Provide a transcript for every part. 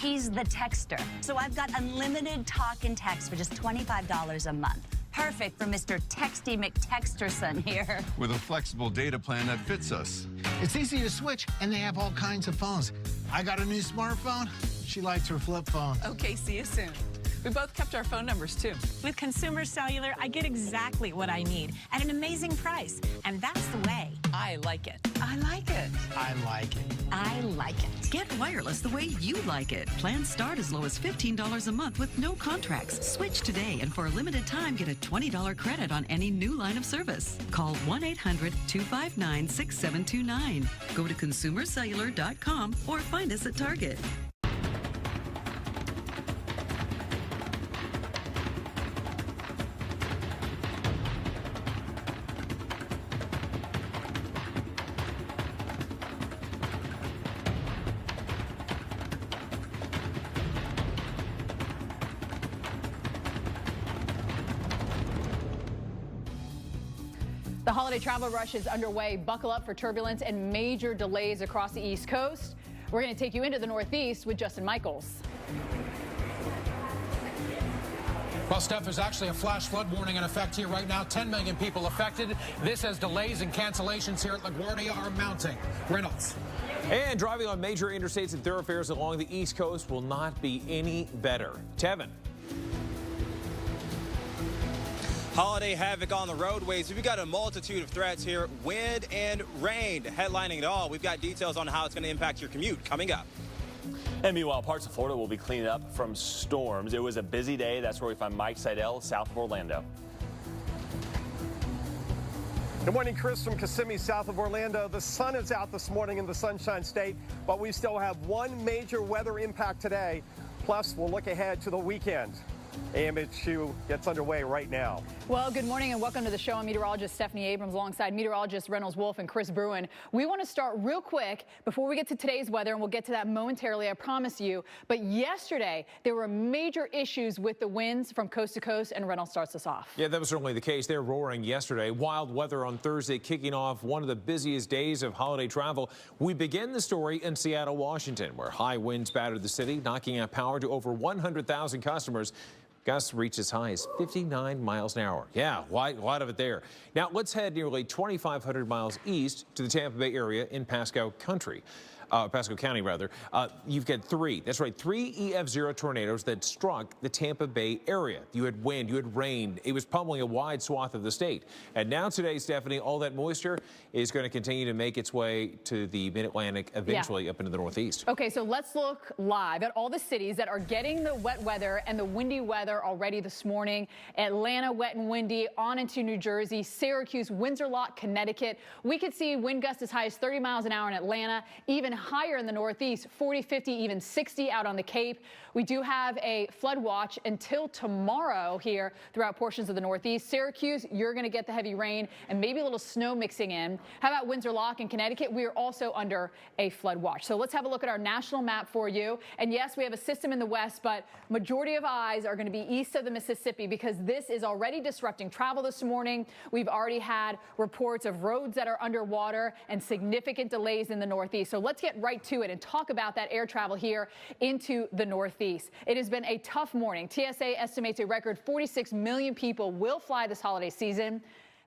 He's the texter. So I've got unlimited talk and text for just $25 a month. Perfect for Mr. Texty McTexterson here. With a flexible data plan that fits us. It's easy to switch, and they have all kinds of phones. I got a new smartphone. She likes her flip phone. Okay, see you soon. We both kept our phone numbers, too. With Consumer Cellular, I get exactly what I need at an amazing price. And that's the way. I like it. I like it. I like it. I like it. Get wireless the way you like it. Plans start as low as $15 a month with no contracts. Switch today, and for a limited time, get a $20 credit on any new line of service. Call 1-800-259-6729. Go to consumercellular.com or find us at Target. The holiday travel rush is underway. Buckle up for turbulence and major delays across the East Coast. We're going to take you into the Northeast with Justin Michaels. Well, Steph, there's actually a flash flood warning in effect here right now. 10 million people affected. This as delays and cancellations here at LaGuardia are mounting. Reynolds. And driving on major interstates and thoroughfares along the East Coast will not be any better. Tevin. Holiday havoc on the roadways. We've got a multitude of threats here. Wind and rain headlining it all. We've got details on how it's going to impact your commute coming up. And meanwhile, parts of Florida will be cleaning up from storms. It was a busy day. That's where we find Mike Seidel, south of Orlando. Good morning, Chris from Kissimmee, south of Orlando. The sun is out this morning in the Sunshine State, but we still have one major weather impact today. Plus, we'll look ahead to the weekend. AMHQ gets underway right now. Well, good morning and welcome to the show. I'm meteorologist Stephanie Abrams alongside meteorologist Reynolds Wolf and Chris Bruin. We want to start real quick before we get to today's weather, and we'll get to that momentarily, I promise you. But yesterday, there were major issues with the winds from coast to coast, and Reynolds starts us off. Yeah, that was certainly the case. They're roaring yesterday. Wild weather on Thursday, kicking off one of the busiest days of holiday travel. We begin the story in Seattle, Washington, where high winds battered the city, knocking out power to over 100,000 customers. Gusts reach as high as 59 miles an hour. Yeah, a lot of it there. Now, let's head nearly 2,500 miles east to the Tampa Bay area in Pasco County. You've got three EF0 tornadoes that struck the Tampa Bay area. You had wind, you had rain. It was pummeling a wide swath of the state. And now today, Stephanie, all that moisture is going to continue to make its way to the mid-Atlantic, eventually up into the Northeast. Okay, so let's look live at all the cities that are getting the wet weather and the windy weather already this morning. Atlanta, wet and windy, on into New Jersey, Syracuse, Windsor Lock, Connecticut. We could see wind gusts as high as 30 miles an hour in Atlanta, even higher in the Northeast, 40, 50, even 60 out on the Cape. We do have a flood watch until tomorrow here throughout portions of the Northeast. Syracuse, you're going to get the heavy rain and maybe a little snow mixing in. How about Windsor Lock in Connecticut? We are also under a flood watch. So let's have a look at our national map for you. And yes, we have a system in the west, but majority of eyes are going to be east of the Mississippi because this is already disrupting travel this morning. We've already had reports of roads that are underwater and significant delays in the Northeast. So let's get right to it and talk about that air travel here into the Northeast. It has been a tough morning. TSA estimates a record 46 million people will fly this holiday season.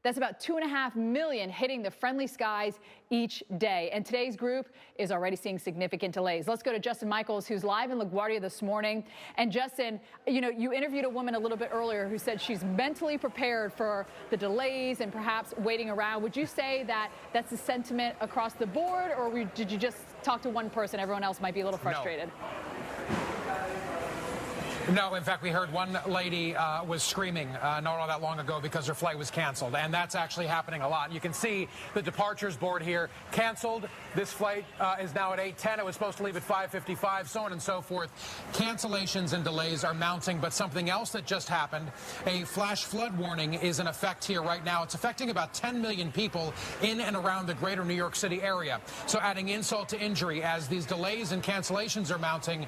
That's about 2.5 million hitting the friendly skies each day. And today's group is already seeing significant delays. Let's go to Justin Michaels, who's live in LaGuardia this morning. And Justin, you interviewed a woman a little bit earlier who said she's mentally prepared for the delays and perhaps waiting around. Would you say that that's the sentiment across the board, or did you just talk to one person? Everyone else might be a little frustrated. No, in fact, we heard one lady was screaming not all that long ago because her flight was canceled, and that's actually happening a lot. You can see the departures board here, canceled. This flight is now at 8:10. It was supposed to leave at 5:55, so on and so forth. Cancellations and delays are mounting, but something else that just happened, a flash flood warning is in effect here right now. It's affecting about 10 million people in and around the greater New York City area. So adding insult to injury, as these delays and cancellations are mounting,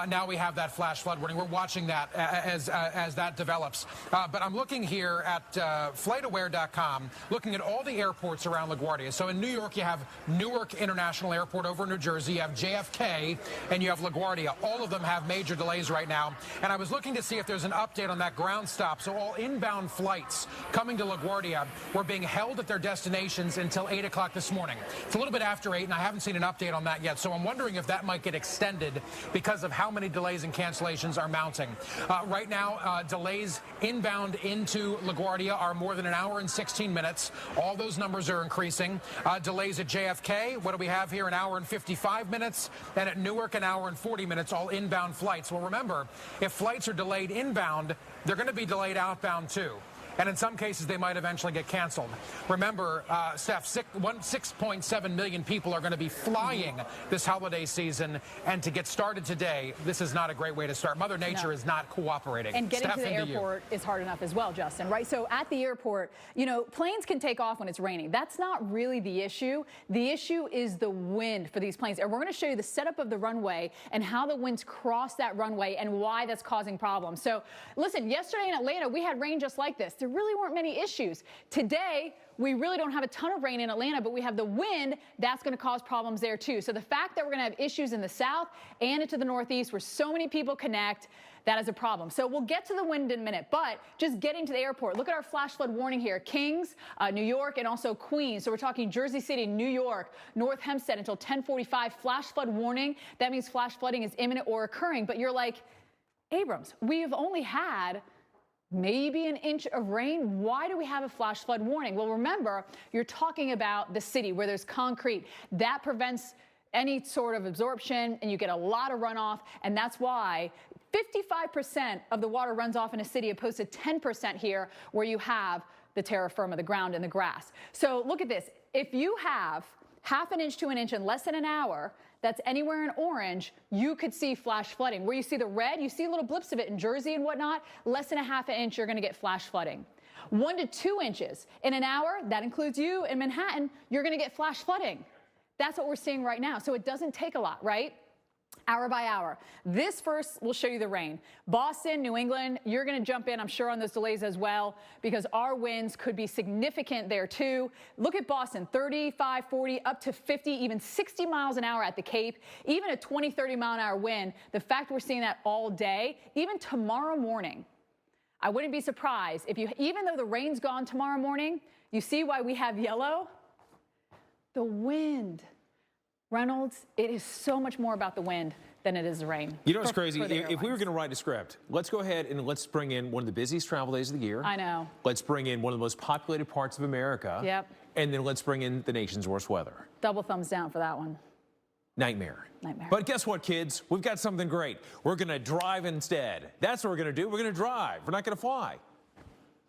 now we have that flash flood warning. We're watching that as that develops. But I'm looking here at FlightAware.com, looking at all the airports around LaGuardia. So in New York, you have Newark International Airport over in New Jersey, you have JFK, and you have LaGuardia. All of them have major delays right now. And I was looking to see if there's an update on that ground stop. So all inbound flights coming to LaGuardia were being held at their destinations until 8 o'clock this morning. It's a little bit after 8, and I haven't seen an update on that yet. So I'm wondering if that might get extended because of how many delays and cancellations are mounting. Right now, delays inbound into LaGuardia are more than an hour and 16 minutes. All those numbers are increasing. Delays at JFK, what do we have here? An hour and 55 minutes. And at Newark, an hour and 40 minutes, all inbound flights. Well, remember, if flights are delayed inbound, they're going to be delayed outbound too. And in some cases, they might eventually get canceled. Remember, Steph, 6.7 million people are going to be flying this holiday season. And to get started today, this is not a great way to start. Mother Nature is not cooperating. And getting Steph, to the airport is hard enough as well, Justin, right? So at the airport, you know, planes can take off when it's raining. That's not really the issue. The issue is the wind for these planes. And we're going to show you the setup of the runway and how the winds cross that runway and why that's causing problems. So listen, yesterday in Atlanta, we had rain just like this. There really weren't many issues. Today, we really don't have a ton of rain in Atlanta, but we have the wind. That's going to cause problems there too. So the fact that we're going to have issues in the south and into the northeast where so many people connect, that is a problem. So we'll get to the wind in a minute, but just getting to the airport, look at our flash flood warning here. Kings, New York, and also Queens. So we're talking Jersey City, New York, North Hempstead until 10:45. Flash flood warning. That means flash flooding is imminent or occurring. But you're like, Abrams, we have only had maybe an inch of rain. Why do we have a flash flood warning? Well, remember, you're talking about the city where there's concrete. That prevents any sort of absorption, and you get a lot of runoff, and that's why 55% of the water runs off in a city opposed to 10% here where you have the terra firma, the ground and the grass. So look at this. If you have half an inch to an inch in less than an hour, that's anywhere in orange, you could see flash flooding. Where you see the red, you see little blips of it in Jersey and whatnot. Less than a half an inch, you're going to get flash flooding. 1 to 2 inches in an hour, that includes you in Manhattan, you're going to get flash flooding. That's what we're seeing right now. So it doesn't take a lot, right? Hour by hour. This first will show you the rain. Boston, New England, you're going to jump in, I'm sure, on those delays as well, because our winds could be significant there too. Look at Boston, 35, 40, up to 50, even 60 miles an hour at the Cape, even a 20, 30 mile an hour wind. The fact we're seeing that all day, even tomorrow morning, I wouldn't be surprised if you, even though the rain's gone tomorrow morning, you see why we have yellow? The wind. Reynolds, it is so much more about the wind than it is the rain. You know what's crazy? If we were going to write a script, let's go ahead and let's bring in one of the busiest travel days of the year. I know. Let's bring in one of the most populated parts of America. Yep. And then let's bring in the nation's worst weather. Double thumbs down for that one. Nightmare. Nightmare. But guess what, kids? We've got something great. We're going to drive instead. That's what we're going to do. We're going to drive. We're not going to fly.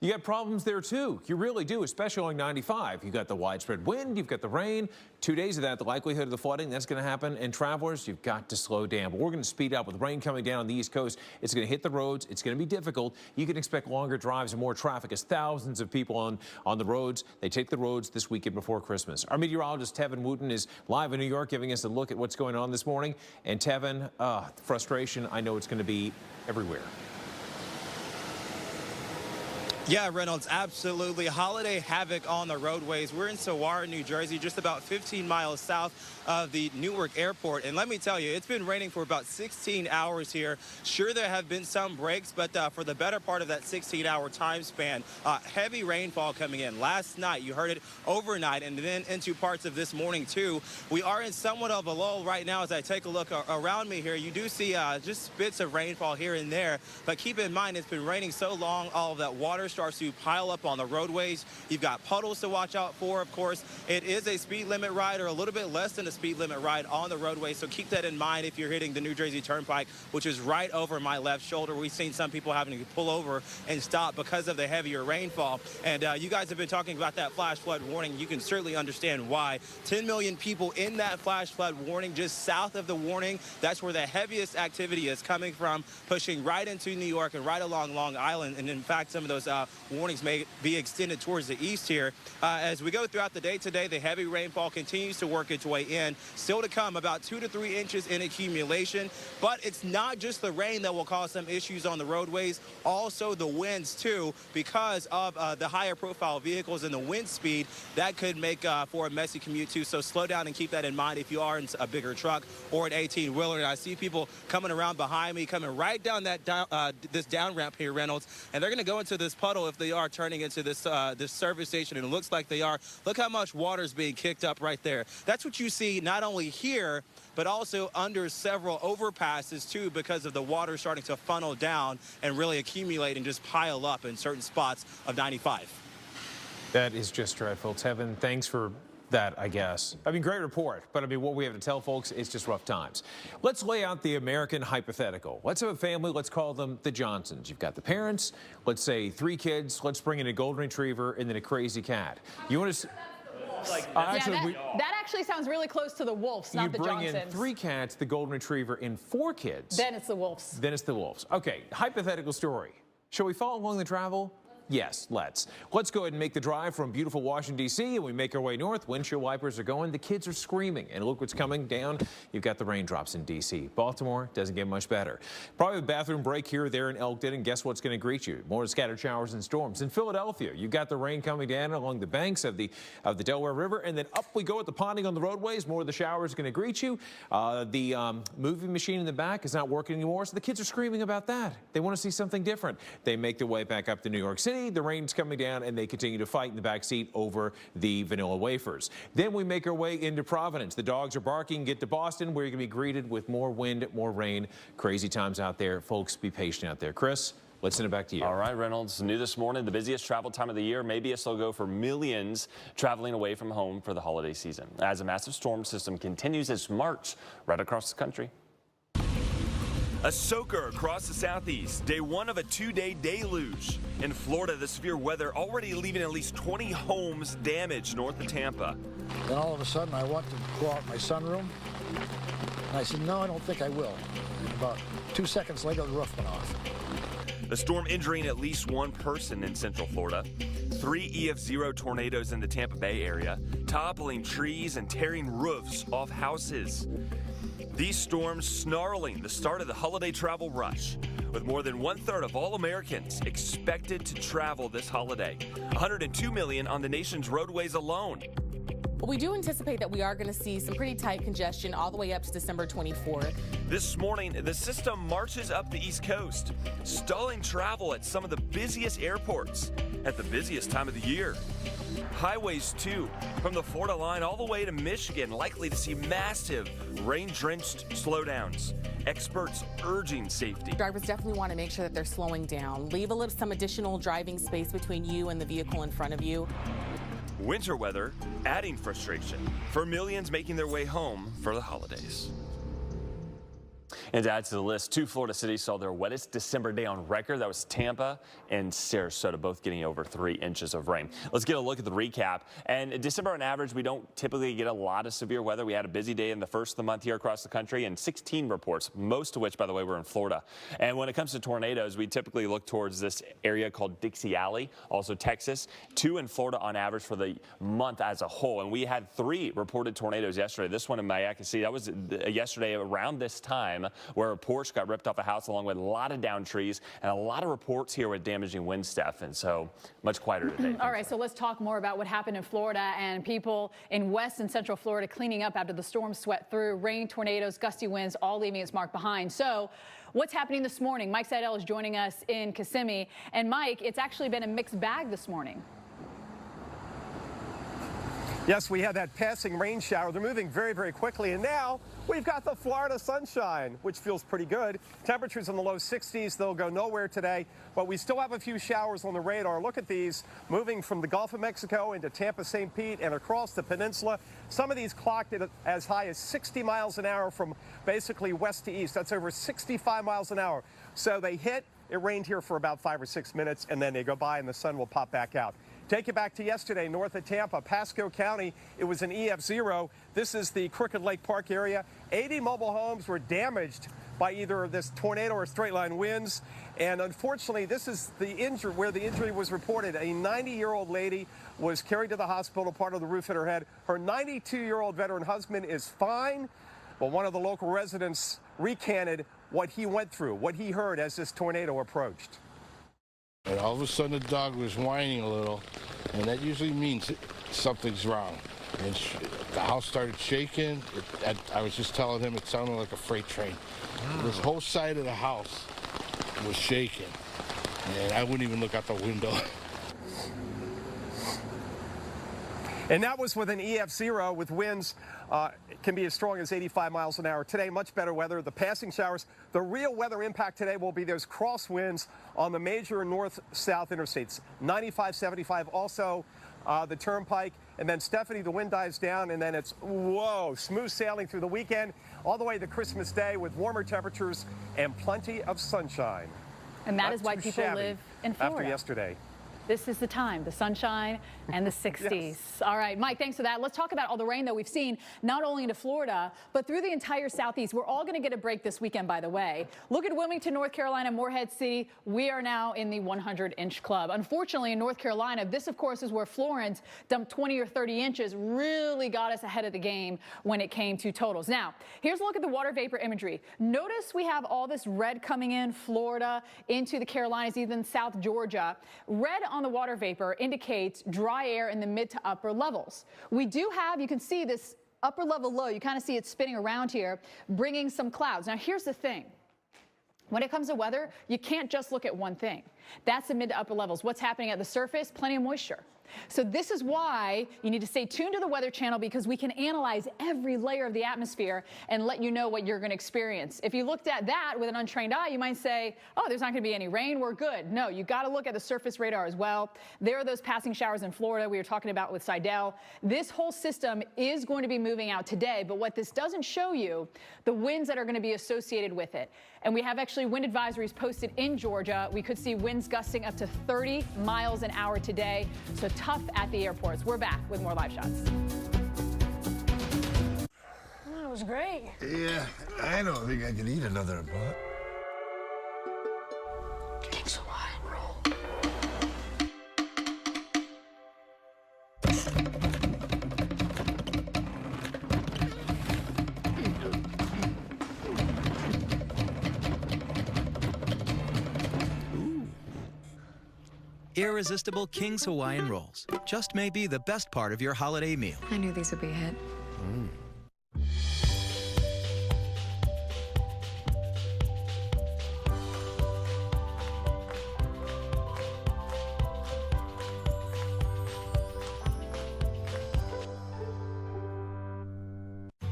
You got problems there too. You really do, especially on 95. You've got the widespread wind, you've got the rain. 2 days of that, the likelihood of the flooding, that's going to happen. And travelers, you've got to slow down. But we're going to speed up with rain coming down on the East Coast. It's going to hit the roads. It's going to be difficult. You can expect longer drives and more traffic as thousands of people on the roads. They take the roads this weekend before Christmas. Our meteorologist, Tevin Wooten, is live in New York giving us a look at what's going on this morning. And Tevin, frustration, I know it's going to be everywhere. Yeah, Reynolds, absolutely. Holiday havoc on the roadways. We're in Saguaro, New Jersey, just about 15 miles south of the Newark airport. And let me tell you, it's been raining for about 16 hours here. Sure, there have been some breaks, but for the better part of that 16-hour time span, heavy rainfall coming in. Last night, you heard it overnight, and then into parts of this morning, too. We are in somewhat of a lull right now as I take a look around me here. You do see just bits of rainfall here and there, but keep in mind, it's been raining so long, all of that water starts to pile up on the roadways. You've got puddles to watch out for, of course. It is a speed limit ride, or a little bit less than a speed limit ride on the roadway, so keep that in mind if you're hitting the New Jersey Turnpike, which is right over my left shoulder. We've seen some people having to pull over and stop because of the heavier rainfall. And you guys have been talking about that flash flood warning. You can certainly understand why. 10 million people in that flash flood warning. Just south of the warning, that's where the heaviest activity is coming from, pushing right into New York and right along Long Island. And in fact, some of those warnings may be extended towards the east here. As we go throughout the day today, the heavy rainfall continues to work its way in. Still to come, about 2 to 3 inches in accumulation. But it's not just the rain that will cause some issues on the roadways, also the winds too, because of the higher profile vehicles and the wind speed. That could make for a messy commute too. So slow down and keep that in mind if you are in a bigger truck or an 18-wheeler. And I see people coming around behind me, coming right down that this down ramp here, Reynolds, and they're going to go into this puddle if they are turning into this this service station, and it looks like they are. Look how much water is being kicked up right there. That's what you see not only here, but also under several overpasses too, because of the water starting to funnel down and really accumulate and just pile up in certain spots of 95. That is just dreadful. Tevin, thanks for that, I guess. I mean, great report, but I mean, what we have to tell folks is just rough times. Let's lay out the American hypothetical. Let's have a family, let's call them the Johnsons. You've got the parents, let's say 3 kids, let's bring in a golden retriever and then a crazy cat. You want to... that actually sounds really close to the Wolves, not the Johnsons. You bring in 3 cats, the golden retriever, and 4 kids. Then it's the Wolves. Then it's the Wolves. Okay, hypothetical story. Shall we follow along the travel? Yes, let's. Let's go ahead and make the drive from beautiful Washington, D.C., and we make our way north. Windshield wipers are going. The kids are screaming. And look what's coming down. You've got the raindrops in D.C. Baltimore doesn't get much better. Probably a bathroom break here or there in Elkton, and guess what's going to greet you? More scattered showers and storms. In Philadelphia, you've got the rain coming down along the banks of the Delaware River, and then up we go with the ponding on the roadways. More of the showers are going to greet you. The moving machine in the back is not working anymore, so the kids are screaming about that. They want to see something different. They make their way back up to New York City. The rain's coming down, and they continue to fight in the back seat over the vanilla wafers. Then we make our way into Providence. The dogs are barking. Get to Boston, where you're going to be greeted with more wind, more rain. Crazy times out there. Folks, be patient out there. Chris, let's send it back to you. All right, Reynolds. New this morning, the busiest travel time of the year. Maybe a slow go for millions traveling away from home for the holiday season, as a massive storm system continues its march right across the country. A soaker across the southeast, day 1 of a 2-day deluge. In Florida, the severe weather already leaving at least 20 homes damaged north of Tampa. Then all of a sudden, I wanted to go out my sunroom, and I said, no, I don't think I will. And about 2 seconds later, the roof went off. The storm injuring at least 1 person in central Florida. 3 EF0 tornadoes in the Tampa Bay area, toppling trees and tearing roofs off houses. These storms snarling the start of the holiday travel rush, with more than 1/3 of all Americans expected to travel this holiday. 102 million on the nation's roadways alone. But we do anticipate that we are going to see some pretty tight congestion all the way up to December 24th. This morning, the system marches up the East Coast, stalling travel at some of the busiest airports at the busiest time of the year. Highways, too, from the Florida line all the way to Michigan, likely to see massive rain-drenched slowdowns. Experts urging safety. Drivers definitely want to make sure that they're slowing down. Leave some additional driving space between you and the vehicle in front of you. Winter weather adding frustration for millions making their way home for the holidays. And to add to the list, 2 Florida cities saw their wettest December day on record. That was Tampa and Sarasota, both getting over 3 inches of rain. Let's get a look at the recap. And December on average, we don't typically get a lot of severe weather. We had a busy day in the first of the month here across the country, and 16 reports, most of which, by the way, were in Florida. And when it comes to tornadoes, we typically look towards this area called Dixie Alley, also Texas. 2 in Florida on average for the month as a whole. And we had 3 reported tornadoes yesterday. This one in Mayakasi, that was yesterday around this time, where a Porsche got ripped off a house along with a lot of down trees and a lot of reports here with damaging wind, Steph, and so much quieter today. All right, so let's talk more about what happened in Florida and people in West and Central Florida cleaning up after the storm swept through. Rain, tornadoes, gusty winds, all leaving its mark behind. So what's happening this morning? Mike Seidel is joining us in Kissimmee. And Mike, it's actually been a mixed bag this morning. Yes, we had that passing rain shower. They're moving very, very quickly. And now we've got the Florida sunshine, which feels pretty good. Temperatures in the low 60s. They'll go nowhere today, but we still have a few showers on the radar. Look at these moving from the Gulf of Mexico into Tampa, St. Pete, and across the peninsula. Some of these clocked at as high as 60 miles an hour from basically west to east. That's over 65 miles an hour. So they hit. It rained here for about 5 or 6 minutes, and then they go by, and the sun will pop back out. Take you back to yesterday, north of Tampa, Pasco County. It was an EF0. This is the Crooked Lake Park area. 80 mobile homes were damaged by either this tornado or straight line winds. And unfortunately, this is the injury where the injury was reported. A 90-year-old lady was carried to the hospital, part of the roof hit her head. Her 92-year-old veteran husband is fine, but one of the local residents recanted what he went through, what he heard as this tornado approached. And all of a sudden, the dog was whining a little, and that usually means something's wrong. And the house started shaking. I was just telling him it sounded like a freight train. This whole side of the house was shaking, and I wouldn't even look out the window. And that was with an EF0 with winds can be as strong as 85 miles an hour. Today, much better weather. The passing showers. The real weather impact today will be those crosswinds on the major north-south interstates. 95, 75, also the turnpike. And then, Stephanie, the wind dies down, and then it's, whoa, smooth sailing through the weekend, all the way to Christmas Day with warmer temperatures and plenty of sunshine. And that is why people live in Florida. After yesterday. This is the time, the sunshine and the 60s. Yes. All right, Mike, thanks for that. Let's talk about all the rain that we've seen, not only into Florida, but through the entire Southeast. We're all going to get a break this weekend, by the way. Look at Wilmington, North Carolina, Morehead City. We are now in the 100-inch club. Unfortunately, in North Carolina, this, of course, is where Florence dumped 20 or 30 inches, really got us ahead of the game when it came to totals. Now, here's a look at the water vapor imagery. Notice we have all this red coming in, Florida, into the Carolinas, even South Georgia. Red on the water vapor indicates dry air in the mid to upper levels. We do have, you can see this upper level low, you kind of see it spinning around here, bringing some clouds. Now here's the thing. When it comes to weather, you can't just look at one thing. That's the mid to upper levels. What's happening at the surface? Plenty of moisture. So this is why you need to stay tuned to the Weather Channel, because we can analyze every layer of the atmosphere and let you know what you're going to experience. If you looked at that with an untrained eye, you might say, oh, there's not going to be any rain, we're good. No, you got to look at the surface radar as well. There are those passing showers in Florida we were talking about with Seidel. This whole system is going to be moving out today, but what this doesn't show you, the winds that are going to be associated with it. And we have actually wind advisories posted in Georgia. We could see winds gusting up to 30 miles an hour today. So tough at the airports. We're back with more live shots. That was great. Yeah, I don't think I can eat another butt. King's Hawaiian roll. Irresistible King's Hawaiian Rolls. Just may be the best part of your holiday meal. I knew these would be a hit.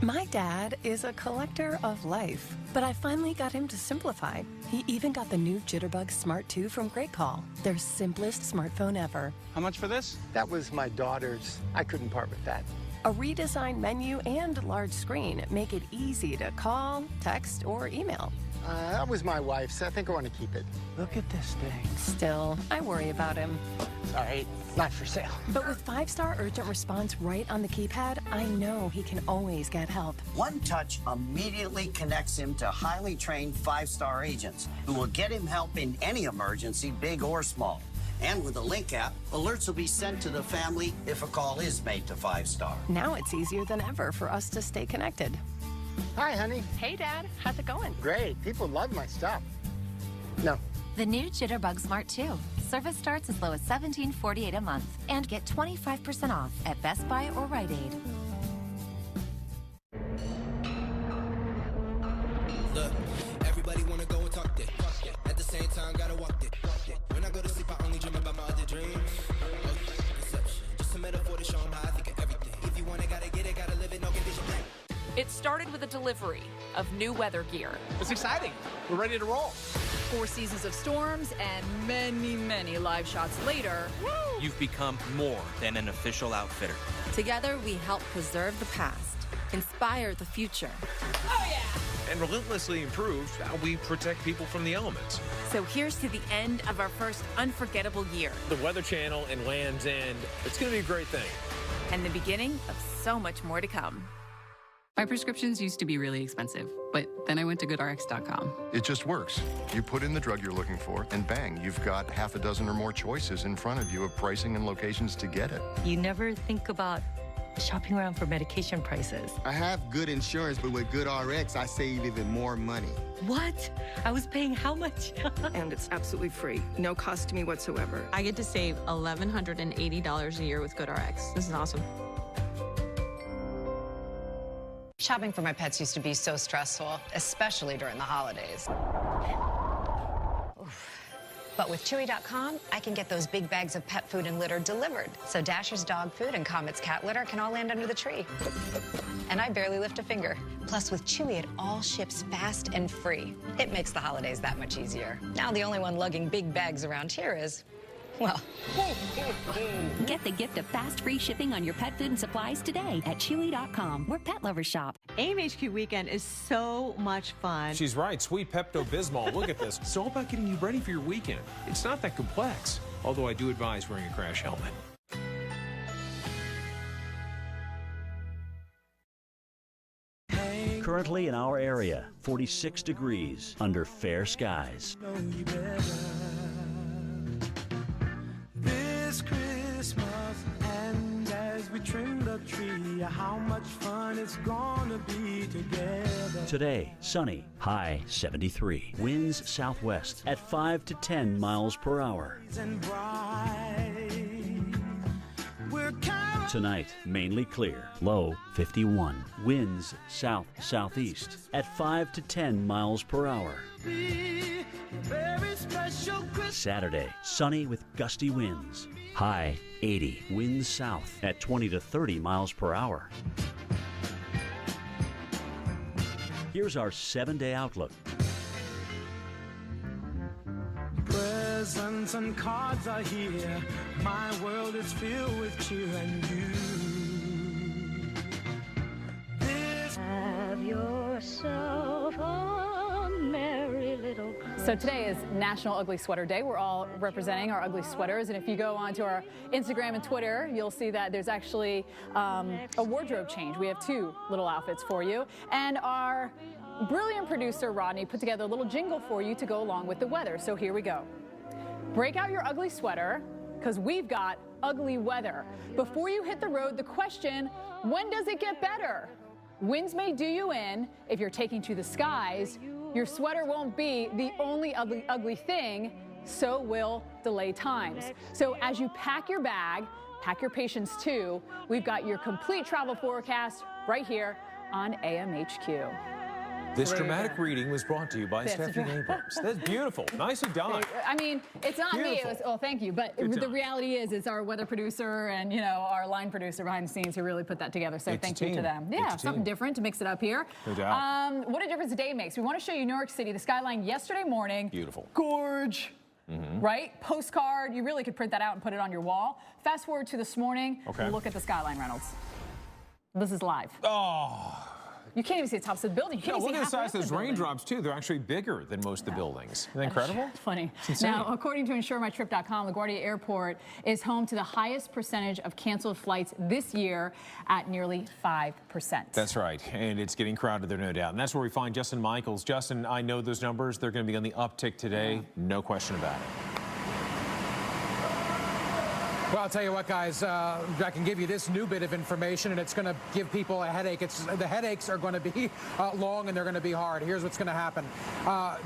My dad is a collector of life, but I finally got him to simplify. He even got the new Jitterbug Smart 2 from Great Call, their simplest smartphone ever. How much for this? That was my daughter's. I couldn't part with that. A redesigned menu and large screen make it easy to call, text, or email. That was my wife's. I think I want to keep it. Look at this thing. Still, I worry about him. Sorry, not for sale. But with 5-star urgent response right on the keypad, I know he can always get help. One touch immediately connects him to highly trained 5-star agents who will get him help in any emergency, big or small. And with the Link app, alerts will be sent to the family if a call is made to 5-star. Now it's easier than ever for us to stay connected. Hi, honey. Hey, Dad. How's it going? Great. People love my stuff. No. The new Jitterbug Smart 2. Service starts as low as $17.48 a month. And get 25% off at Best Buy or Rite Aid. Look, everybody wanna go and talk it. At the same time, gotta walk it. When I go to sleep, I only dream about my other dreams. Conception, just a metaphor to show them how I think of everything. If you want it, gotta get it, gotta live it, no condition. It started with a delivery of new weather gear. It's exciting. We're ready to roll. 4 seasons of storms and many, many live shots later. You've become more than an official outfitter. Together, we help preserve the past, inspire the future. Oh, yeah! And relentlessly improve how we protect people from the elements. So here's to the end of our first unforgettable year. The Weather Channel and Land's End, it's going to be a great thing. And the beginning of so much more to come. My prescriptions used to be really expensive, but then I went to GoodRx.com. It just works. You put in the drug you're looking for, and bang, you've got half a dozen or more choices in front of you of pricing and locations to get it. You never think about shopping around for medication prices. I have good insurance, but with GoodRx, I save even more money. What? I was paying how much? And it's absolutely free. No cost to me whatsoever. I get to save $1,180 a year with GoodRx. This is awesome. Shopping for my pets used to be so stressful, especially during the holidays. But with Chewy.com, I can get those big bags of pet food and litter delivered. So Dasher's dog food and Comet's cat litter can all land under the tree. And I barely lift a finger. Plus, with Chewy, it all ships fast and free. It makes the holidays that much easier. Now the only one lugging big bags around here is, well. Get the gift of fast, free shipping on your pet food and supplies today at Chewy.com, where pet lovers shop. AMHQ weekend is so much fun. She's right. Sweet Pepto-Bismol. Look at this. It's all about getting you ready for your weekend. It's not that complex, although I do advise wearing a crash helmet. Currently in our area, 46 degrees under fair skies. This Christmas, and as we trim the tree, how much fun it's gonna be together. Today, sunny, high 73. Winds southwest at 5 to 10 miles per hour. Tonight, mainly clear, low 51. Winds south-southeast at 5 to 10 miles per hour. Saturday, sunny with gusty winds. High 80. Winds south at 20 to 30 miles per hour. Here's our 7-day outlook. Presents and cards are here. My world is filled with cheer and you. Have yourself a merry little Christmas. So today is National Ugly Sweater Day. We're all representing our ugly sweaters, and if you go onto our Instagram and Twitter, you'll see that there's actually a wardrobe change. We have 2 little outfits for you, and our brilliant producer Rodney put together a little jingle for you to go along with the weather. So here we go. Break out your ugly sweater, because we've got ugly weather. Before you hit the road, the question, when does it get better? Winds may do you in. If you're taking to the skies, your sweater won't be the only ugly thing, so will delay times. So as you pack your bag, pack your patience too, we've got your complete travel forecast right here on AMHQ. This dramatic reading was brought to you by Stephanie Abrams. That's beautiful. Nicely done. I mean, it's not Beautiful. me. It was, oh, thank you. But the reality is, it's our weather producer and, you know, our line producer behind the scenes who really put that together. So thank you to them. Yeah, something different to mix it up here. No doubt. What a difference a day makes. We want to show you New York City, the skyline yesterday morning. Beautiful. Gorge. Right? Postcard. You really could print that out and put it on your wall. Fast forward to this morning. Okay. Look at the skyline, Reynolds. This is live. Oh. You can't even see the tops of the building. You can't even look see at the size of those building. raindrops, too. They're actually bigger than most of the buildings. Isn't that incredible? It's funny. It's insane. Now, according to InsureMyTrip.com, LaGuardia Airport is home to the highest percentage of canceled flights this year at nearly 5%. That's right. And it's getting crowded there, no doubt. And that's where we find Justin Michaels. Justin, I know those numbers. They're going to be on the uptick today. No question about it. Well, I'll tell you what, guys, I can give you this new bit of information, and it's going to give people a headache. The headaches are going to be long, and they're going to be hard. Here's what's going to happen.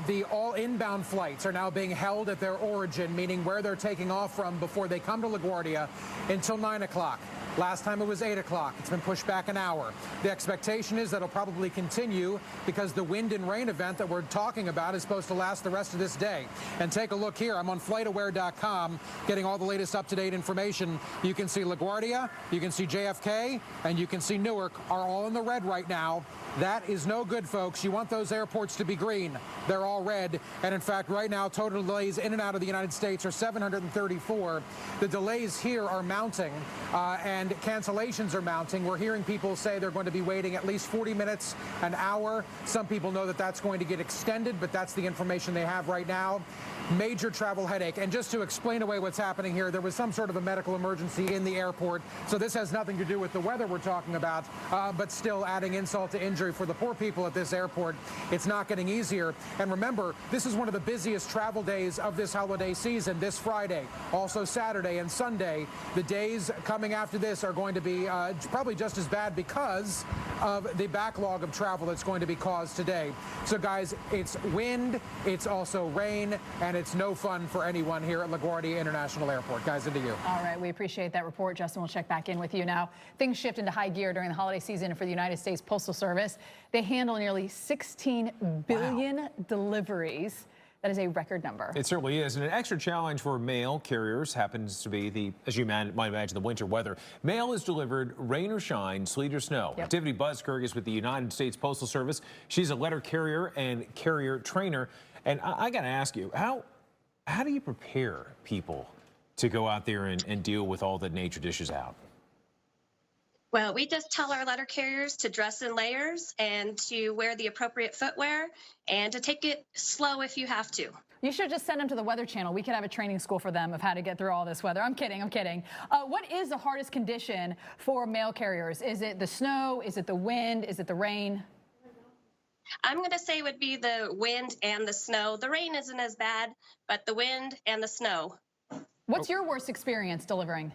The all inbound flights are now being held at their origin, meaning where they're taking off from before they come to LaGuardia, until 9 o'clock. Last time it was 8 o'clock. It's been pushed back an hour. The expectation is that it'll probably continue because the wind and rain event that we're talking about is supposed to last the rest of this day. And take a look here. I'm on FlightAware.com getting all the latest up-to-date information. You can see LaGuardia, you can see JFK, and you can see Newark are all in the red right now. That is no good, folks. You want those airports to be green. They're all red. And in fact, right now, total delays in and out of the United States are 734. The delays here are mounting, and cancellations are mounting. We're hearing people say they're going to be waiting at least 40 minutes, an hour. Some people know that that's going to get extended, but that's the information they have right now. major travel headache. And just to explain away what's happening here, there was some sort of a medical emergency in the airport. So this has nothing to do with the weather we're talking about, but still adding insult to injury for the poor people at this airport. It's not getting easier. And remember, this is one of the busiest travel days of this holiday season, this Friday. Also Saturday and Sunday. The days coming after this are going to be probably just as bad because of the backlog of travel that's going to be caused today. So guys, it's wind, it's also rain, and it's no fun for anyone here at LaGuardia International Airport. Guys, into you. All right, we appreciate that report. Justin, we'll check back in with you now. Things shift into high gear during the holiday season for the United States Postal Service. They handle nearly 16 billion deliveries. That is a record number. It certainly is. And an extra challenge for mail carriers happens to be as you might imagine, the winter weather. Mail is delivered rain or shine, sleet or snow. Yep. Tiffany Buskirk is with the United States Postal Service. She's a letter carrier and carrier trainer. And I got to ask you, how do you prepare people to go out there and deal with all that nature dishes out? Well, we just tell our letter carriers to dress in layers and to wear the appropriate footwear and to take it slow if you have to. You should just send them to the Weather Channel. We could have a training school for them of how to get through all this weather. I'm kidding. I'm kidding. What is the hardest condition for mail carriers? Is it the snow? Is it the wind? Is it the rain? I'm going to say it would be the wind and the snow. The rain isn't as bad, but the wind and the snow. What's your worst experience delivering?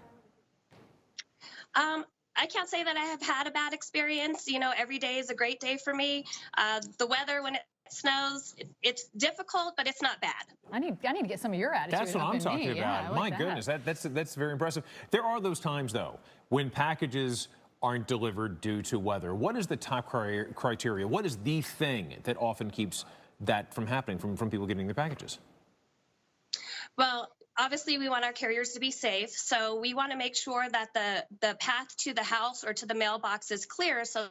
I can't say that I have had a bad experience. You know, every day is a great day for me. The weather, when it snows, it's difficult, but it's not bad. I need to get some of your attitude. That's what I'm talking about. Yeah, My goodness, that's very impressive. There are those times, though, when packages aren't delivered due to weather. What is the top criteria? What is the thing that often keeps that from happening, from people getting their packages? Well, obviously, we want our carriers to be safe, so we want to make sure that the path to the house or to the mailbox is clear so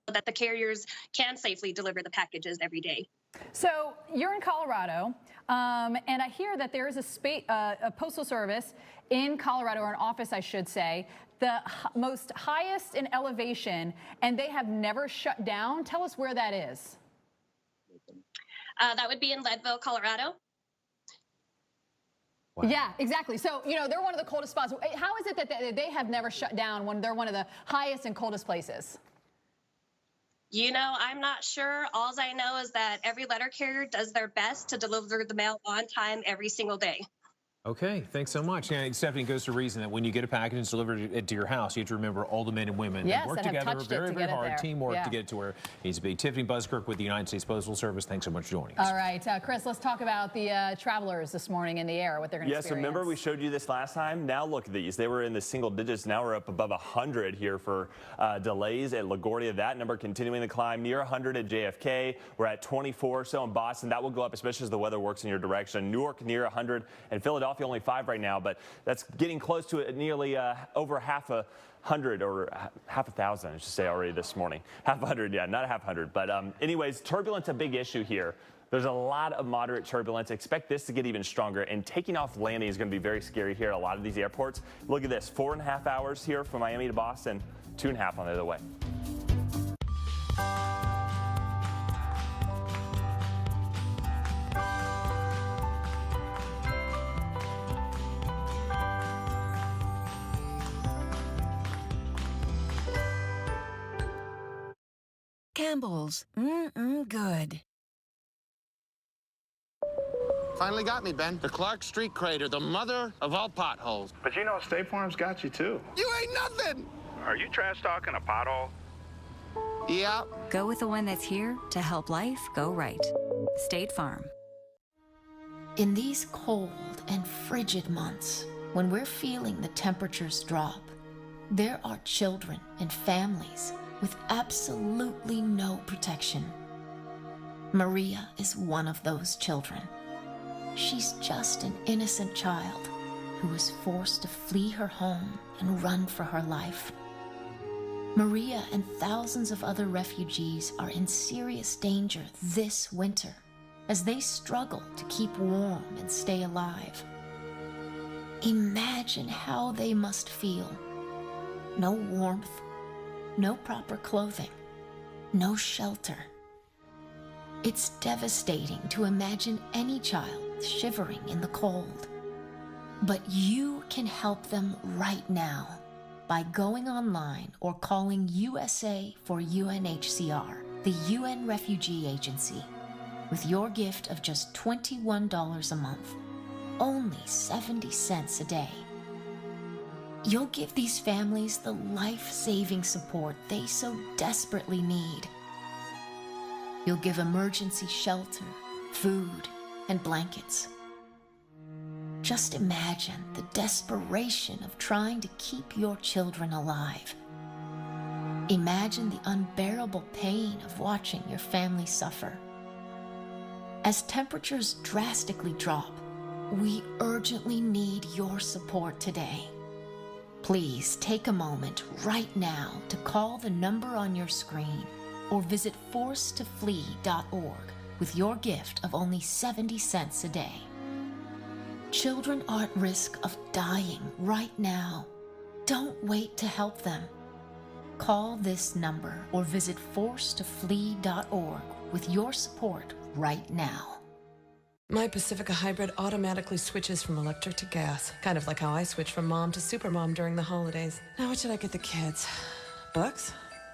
that the carriers can safely deliver the packages every day. So you're in Colorado, and I hear that there is a postal service in Colorado, or an office, I should say, the most highest in elevation, and they have never shut down. Tell us where that is. That would be in Leadville, Colorado. Wow. Yeah, exactly. So, you know, they're one of the coldest spots. How is it that they have never shut down when they're one of the highest and coldest places? You know, I'm not sure. All I know is that every letter carrier does their best to deliver the mail on time every single day. Okay, thanks so much. Yeah, Stephanie, goes to reason that when you get a package and it's delivered to your house, you have to remember all the men and women that work together very hard, teamwork to get it to where it needs to be. Tiffany Buskirk with the United States Postal Service, thanks so much for joining us. All right, Chris, let's talk about the travelers this morning in the air, what they're going to experience. Yes, remember we showed you this last time? Now look at these. They were in the single digits. Now we're up above 100 here for delays at LaGuardia. That number continuing to climb, near 100 at JFK. We're at 24 or so in Boston. That will go up, especially as the weather works in your direction. Newark near 100, and Philadelphia only 5 right now. But that's getting close to it, nearly over half a hundred, or half a thousand, I should say, already this morning. Half a hundred, yeah, not a half hundred. But anyways, turbulence, a big issue here. There's a lot of moderate turbulence. Expect this to get even stronger. And taking off landing is going to be very scary here at a lot of these airports. Look at this, 4.5 hours here from Miami to Boston, 2.5 on the other way. Campbell's. Good. Finally got me, Ben. The Clark Street crater, the mother of all potholes. But you know State Farm's got you, too. You ain't nothing! Are you trash talking a pothole? Yeah. Go with the one that's here to help life go right. State Farm. In these cold and frigid months, when we're feeling the temperatures drop, there are children and families with absolutely no protection. Maria is one of those children. She's just an innocent child who was forced to flee her home and run for her life. Maria and thousands of other refugees are in serious danger this winter as they struggle to keep warm and stay alive. Imagine how they must feel. No warmth, no proper clothing, no shelter. It's devastating to imagine any child shivering in the cold. But you can help them right now by going online or calling USA for UNHCR, the UN Refugee Agency, with your gift of just $21 a month, only 70 cents a day. You'll give these families the life-saving support they so desperately need. You'll give emergency shelter, food, and blankets. Just imagine the desperation of trying to keep your children alive. Imagine the unbearable pain of watching your family suffer. As temperatures drastically drop, we urgently need your support today. Please take a moment right now to call the number on your screen or visit forcedtoflee.org with your gift of only 70 cents a day. Children are at risk of dying right now. Don't wait to help them. Call this number or visit forcedtoflee.org with your support right now. My Pacifica Hybrid automatically switches from electric to gas, kind of like how I switched from mom to supermom during the holidays. Now what should I get the kids? Books?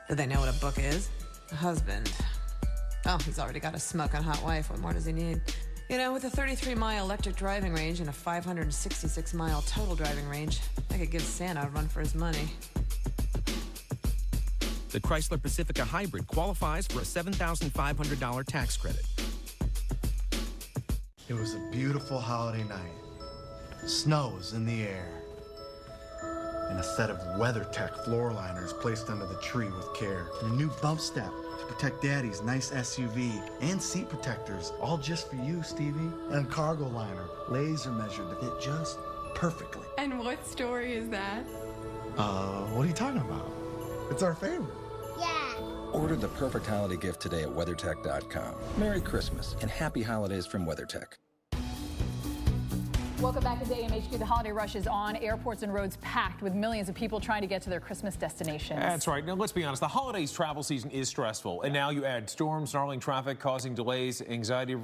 Do they know what a book is? A husband. Oh, he's already got a smoking hot wife. What more does he need? You know, with a 33-mile electric driving range and a 566-mile total driving range, I could give Santa a run for his money. The Chrysler Pacifica Hybrid qualifies for a $7,500 tax credit. It was a beautiful holiday night. Snow was in the air. And a set of WeatherTech floor liners placed under the tree with care. And a new bump step to protect Daddy's nice SUV. And seat protectors, all just for you, Stevie. And a cargo liner, laser measured to fit just perfectly. And what story is that? What are you talking about? It's our favorite. Yeah. Order the perfect holiday gift today at WeatherTech.com. Merry Christmas and happy holidays from WeatherTech. Welcome back to AMHQ. The holiday rush is on. Airports and roads packed with millions of people trying to get to their Christmas destinations. That's right. Now, let's be honest. The holidays travel season is stressful. And now you add storms, snarling traffic, causing delays, anxiety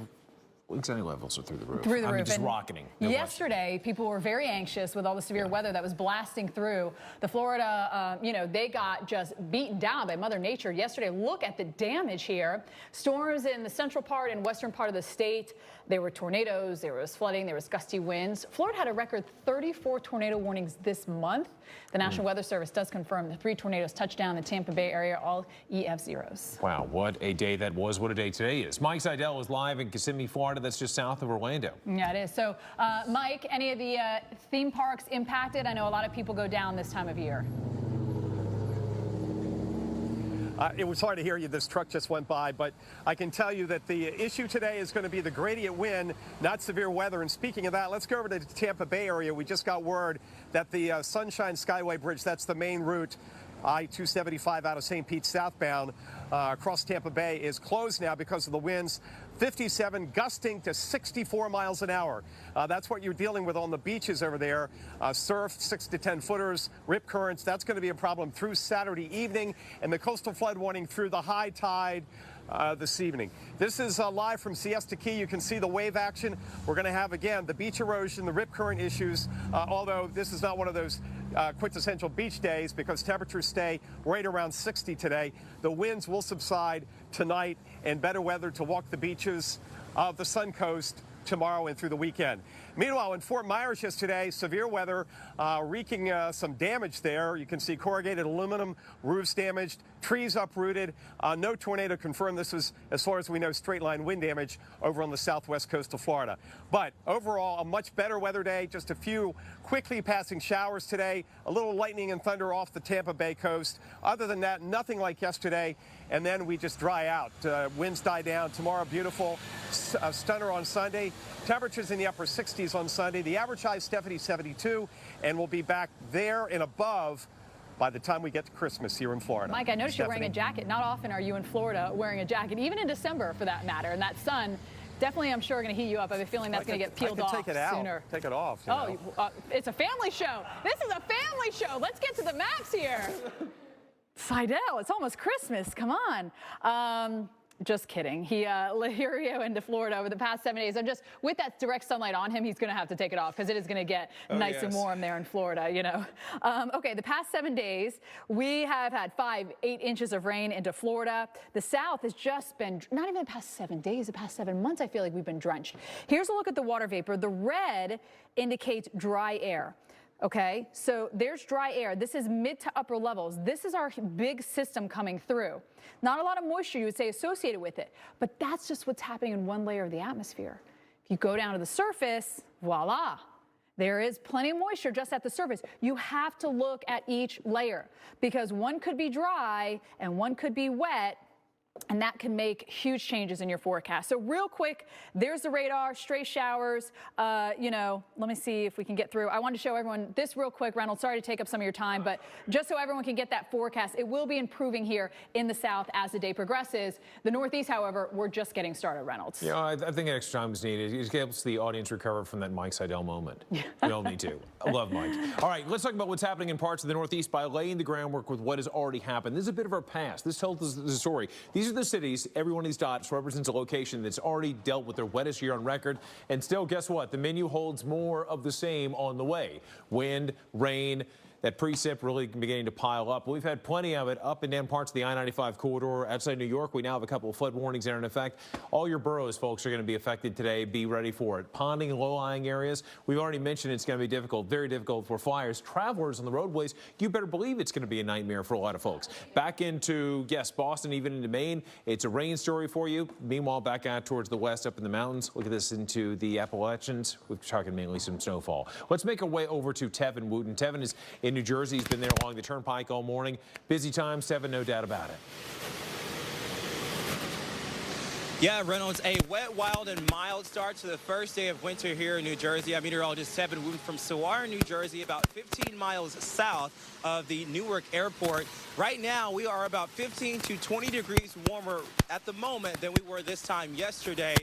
levels are through the roof. Through the roof. Just rocketing. Yesterday, people were very anxious with all the severe weather that was blasting through. The Florida, they got just beaten down by Mother Nature yesterday. Look at the damage here. Storms in the central part and western part of the state. There were tornadoes, there was flooding, there was gusty winds. Florida had a record 34 tornado warnings this month. The National Weather Service does confirm the 3 tornadoes touched down in the Tampa Bay area, all EF0s. Wow, what a day that was, what a day today is. Mike Seidel is live in Kissimmee, Florida. That's just south of Orlando. Yeah, it is. So, Mike, any of the theme parks impacted? I know a lot of people go down this time of year. It was hard to hear you. This truck just went by, but I can tell you that the issue today is going to be the gradient wind, not severe weather. And speaking of that, let's go over to the Tampa Bay area. We just got word that the Sunshine Skyway Bridge, that's the main route, I-275 out of St. Pete southbound across Tampa Bay, is closed now because of the winds. 57 gusting to 64 miles an hour. That's what you're dealing with on the beaches over there. Surf, 6 to 10 footers, rip currents. That's going to be a problem through Saturday evening, and the coastal flood warning through the high tide this evening. This is live from Siesta Key. You can see the wave action. We're going to have, again, the beach erosion, the rip current issues, although this is not one of those quintessential beach days because temperatures stay right around 60 today. The winds will subside tonight and better weather to walk the beaches of the Sun Coast tomorrow and through the weekend. Meanwhile, in Fort Myers yesterday, severe weather wreaking some damage there. You can see corrugated aluminum, roofs damaged, trees uprooted. No tornado confirmed. This was, as far as we know, straight line wind damage over on the southwest coast of Florida. But overall, a much better weather day. Just a few quickly passing showers today. A little lightning and thunder off the Tampa Bay coast. Other than that, nothing like yesterday. And then we just dry out. Winds die down. Tomorrow, beautiful. Stunner on Sunday. Temperatures in the upper 60s on Sunday. The average high, Stephanie, 72. And we'll be back there and above by the time we get to Christmas here in Florida. Mike, I noticed you're wearing a jacket. Not often are you in Florida wearing a jacket, even in December for that matter. And that sun definitely, I'm sure, going to heat you up. I have a feeling that's going to get peeled off take it out. sooner. Take it off. It's a family show. This is a family show. Let's get to the max here. Seidel, it's almost Christmas. Come on. Just kidding. He, Lahirio into Florida over the past 7 days. And just with that direct sunlight on him, he's going to have to take it off because it is going to get nice and warm there in Florida, you know. Okay, the past 7 days, we have had 5-8 inches of rain into Florida. The South has just been, not even the past 7 days, the past 7 months, I feel like we've been drenched. Here's a look at the water vapor. The red indicates dry air. Okay, so there's dry air. This is mid to upper levels. This is our big system coming through. Not a lot of moisture, you would say, associated with it, but that's just what's happening in one layer of the atmosphere. If you go down to the surface, voila, there is plenty of moisture just at the surface. You have to look at each layer because one could be dry and one could be wet, and that can make huge changes in your forecast. So real quick, there's the radar, stray showers. You know, let me see if we can get through. I wanted to show everyone this real quick, Reynolds. Sorry to take up some of your time, but just so everyone can get that forecast, it will be improving here in the South as the day progresses. The Northeast, however, we're just getting started, Reynolds. Yeah, I think extra time is needed. It helps the audience recover from that Mike Seidel moment. We all need to. I love Mike. All right, let's talk about what's happening in parts of the Northeast by laying the groundwork with what has already happened. This is a bit of our past. This tells us the story. These are the cities, every one of these dots represents a location that's already dealt with their wettest year on record. And still, guess what? The menu holds more of the same on the way. Wind, rain, that precip really beginning to pile up. We've had plenty of it up and down parts of the I-95 corridor. Outside New York, we now have a couple of flood warnings that are in effect. All your boroughs, folks, are going to be affected today. Be ready for it. Ponding, low-lying areas, we've already mentioned it's going to be difficult, very difficult for flyers. Travelers on the roadways, you better believe it's going to be a nightmare for a lot of folks. Back into, yes, Boston, even into Maine, it's a rain story for you. Meanwhile, back out towards the west up in the mountains, look at this into the Appalachians. We're talking mainly some snowfall. Let's make our way over to Tevin Wooten. Tevin is in New Jersey. He's been there along the turnpike all morning. Busy time, Tevin, no doubt about it. Yeah, Reynolds, a wet, wild, and mild start to the first day of winter here in New Jersey. I'm meteorologist Tevin Wooten from Saguaro, New Jersey, about 15 miles south of the Newark Airport. Right now, we are about 15 to 20 degrees warmer at the moment than we were this time yesterday.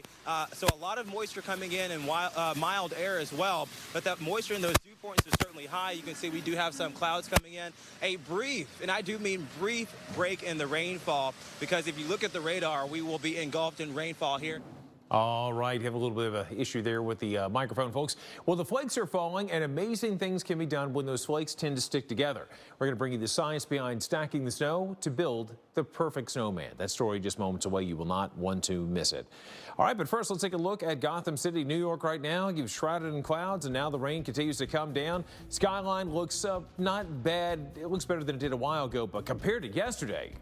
So a lot of moisture coming in and mild air as well. But that moisture in those dew points is certainly high. You can see we do have some clouds coming in. A brief, and I do mean brief, break in the rainfall, because if you look at the radar, we will be engulfed in rainfall here. All right, have a little bit of an issue there with the microphone, folks. Well, the flakes are falling, and amazing things can be done when those flakes tend to stick together. We're going to bring you the science behind stacking the snow to build the perfect snowman. That story just moments away. You will not want to miss it. All right, but first, let's take a look at Gotham City, New York right now. You've shrouded in clouds, and now the rain continues to come down. Skyline looks not bad. It looks better than it did a while ago, but compared to yesterday,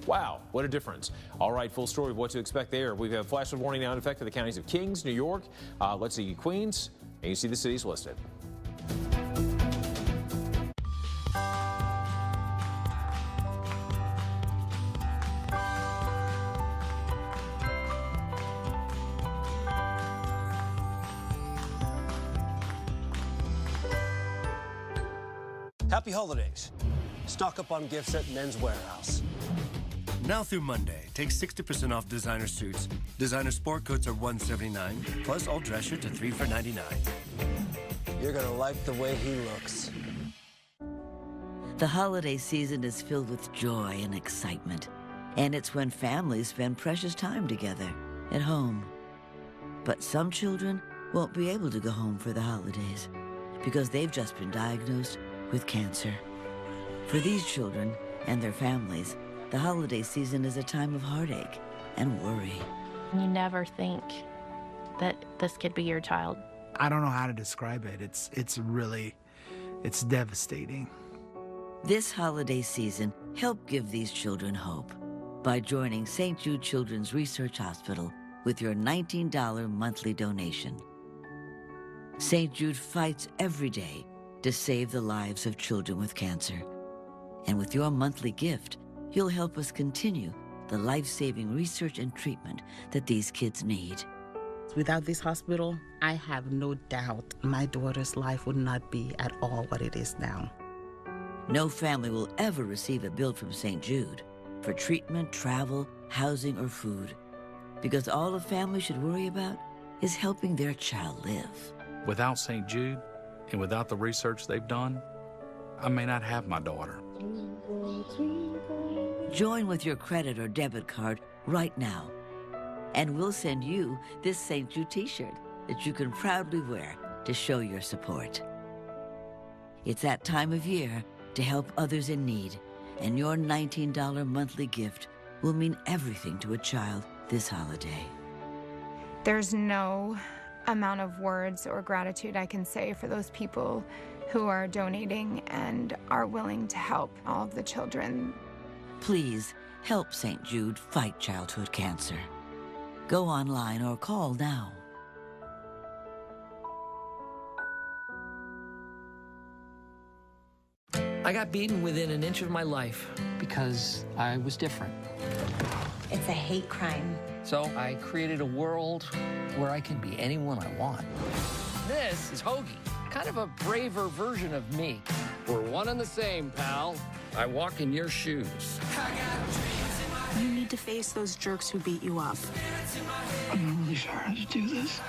wow, what a difference. All right, full story of what to expect there. We've had flash flood warning now in effect for the counties of Kings, New York, let's see, Queens, and you see the cities listed. Happy holidays. Stock up on gifts at Men's Warehouse. Now through Monday, take 60% off designer suits. Designer sport coats are $179, plus all dress shirts are $3 for $99. You're gonna like the way he looks. The holiday season is filled with joy and excitement, and it's when families spend precious time together at home. But some children won't be able to go home for the holidays because they've just been diagnosed with cancer. For these children and their families, the holiday season is a time of heartache and worry. You never think that this could be your child. I don't know how to describe it. It's devastating. This holiday season, help give these children hope by joining St. Jude Children's Research Hospital with your $19 monthly donation. St. Jude fights every day to save the lives of children with cancer. And with your monthly gift, you'll help us continue the life-saving research and treatment that these kids need. Without this hospital, I have no doubt my daughter's life would not be at all what it is now. No family will ever receive a bill from St. Jude for treatment, travel, housing, or food, because all a family should worry about is helping their child live. Without St. Jude, and without the research they've done, I may not have my daughter. Join with your credit or debit card right now. And we'll send you this St. Jude t-shirt that you can proudly wear to show your support. It's that time of year to help others in need, and your $19 monthly gift will mean everything to a child this holiday. There's no amount of words or gratitude I can say for those people who are donating and are willing to help all of the children. Please help St. Jude fight childhood cancer. Go online or call now. I got beaten within an inch of my life because I was different. It's a hate crime. So I created a world where I can be anyone I want. This is Hoagie, kind of a braver version of me. We're one and the same, pal. I walk in your shoes. You need to face those jerks who beat you up. I'm not really sure how to do this.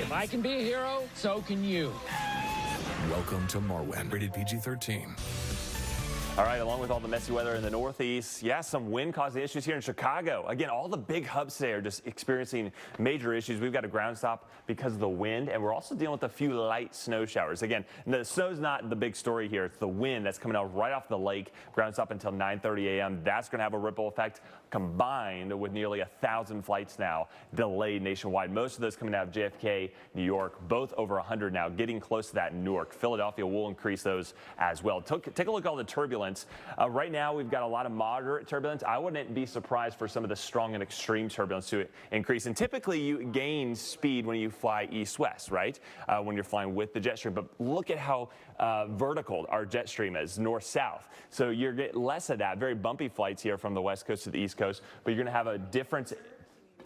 If I can be a hero, so can you. Welcome to Marwen, rated PG-13. All right, along with all the messy weather in the Northeast, some wind causing issues here in Chicago. Again, all the big hubs today are just experiencing major issues. We've got a ground stop because of the wind, and we're also dealing with a few light snow showers. Again, the snow's not the big story here. It's the wind that's coming out right off the lake. Ground stop until 9:30 a.m. That's going to have a ripple effect combined with nearly 1,000 flights now delayed nationwide. Most of those coming out of JFK, New York, both over 100 now, getting close to that in Newark. Philadelphia will increase those as well. Take a look at all the turbulence. Right now, we've got a lot of moderate turbulence. I wouldn't be surprised for some of the strong and extreme turbulence to increase. And typically, you gain speed when you fly east-west, right? When you're flying with the jet stream. But look at how vertical our jet stream is, north-south. So you're getting less of that. Very bumpy flights here from the west coast to the east coast. But you're going to have a difference,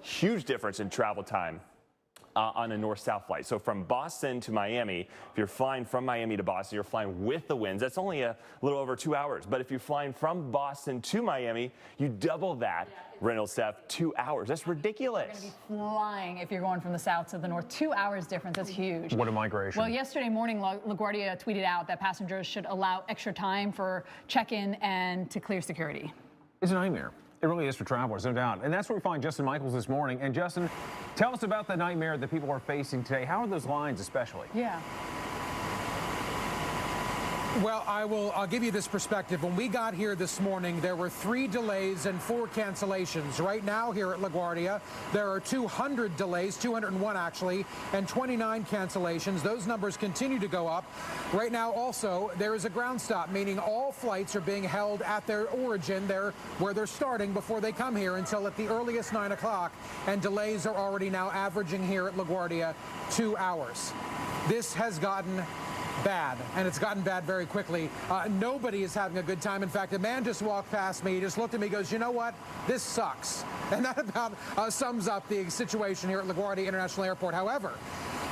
huge difference in travel time on a north-south flight. So from Boston to Miami, if you're flying from Miami to Boston, you're flying with the winds. That's only a little over 2 hours. But if you're flying from Boston to Miami, you double that, Reynolds Steph, 2 hours. That's ridiculous. You're going to be flying if you're going from the south to the north. 2 hours difference. That's huge. What a migration. Well, yesterday morning, LaGuardia tweeted out that passengers should allow extra time for check-in and to clear security. It's a nightmare. It really is for travelers, no doubt. And that's where we find Justin Michaels this morning. And Justin, tell us about the nightmare that people are facing today. How are those lines especially? Yeah. Well, I'll give you this perspective. When we got here this morning, there were 3 delays and 4 cancellations. Right now here at LaGuardia, there are 200 delays, 201 actually, and 29 cancellations. Those numbers continue to go up. Right now also, there is a ground stop, meaning all flights are being held at their origin, where they're starting before they come here until at the earliest 9 o'clock. And delays are already now averaging here at LaGuardia 2 hours. This has gotten bad, and it's gotten bad very quickly. Nobody is having a good time. In fact, a man just walked past me, he just looked at me, goes, you know what, this sucks. And that about sums up the situation here at LaGuardia International Airport. However,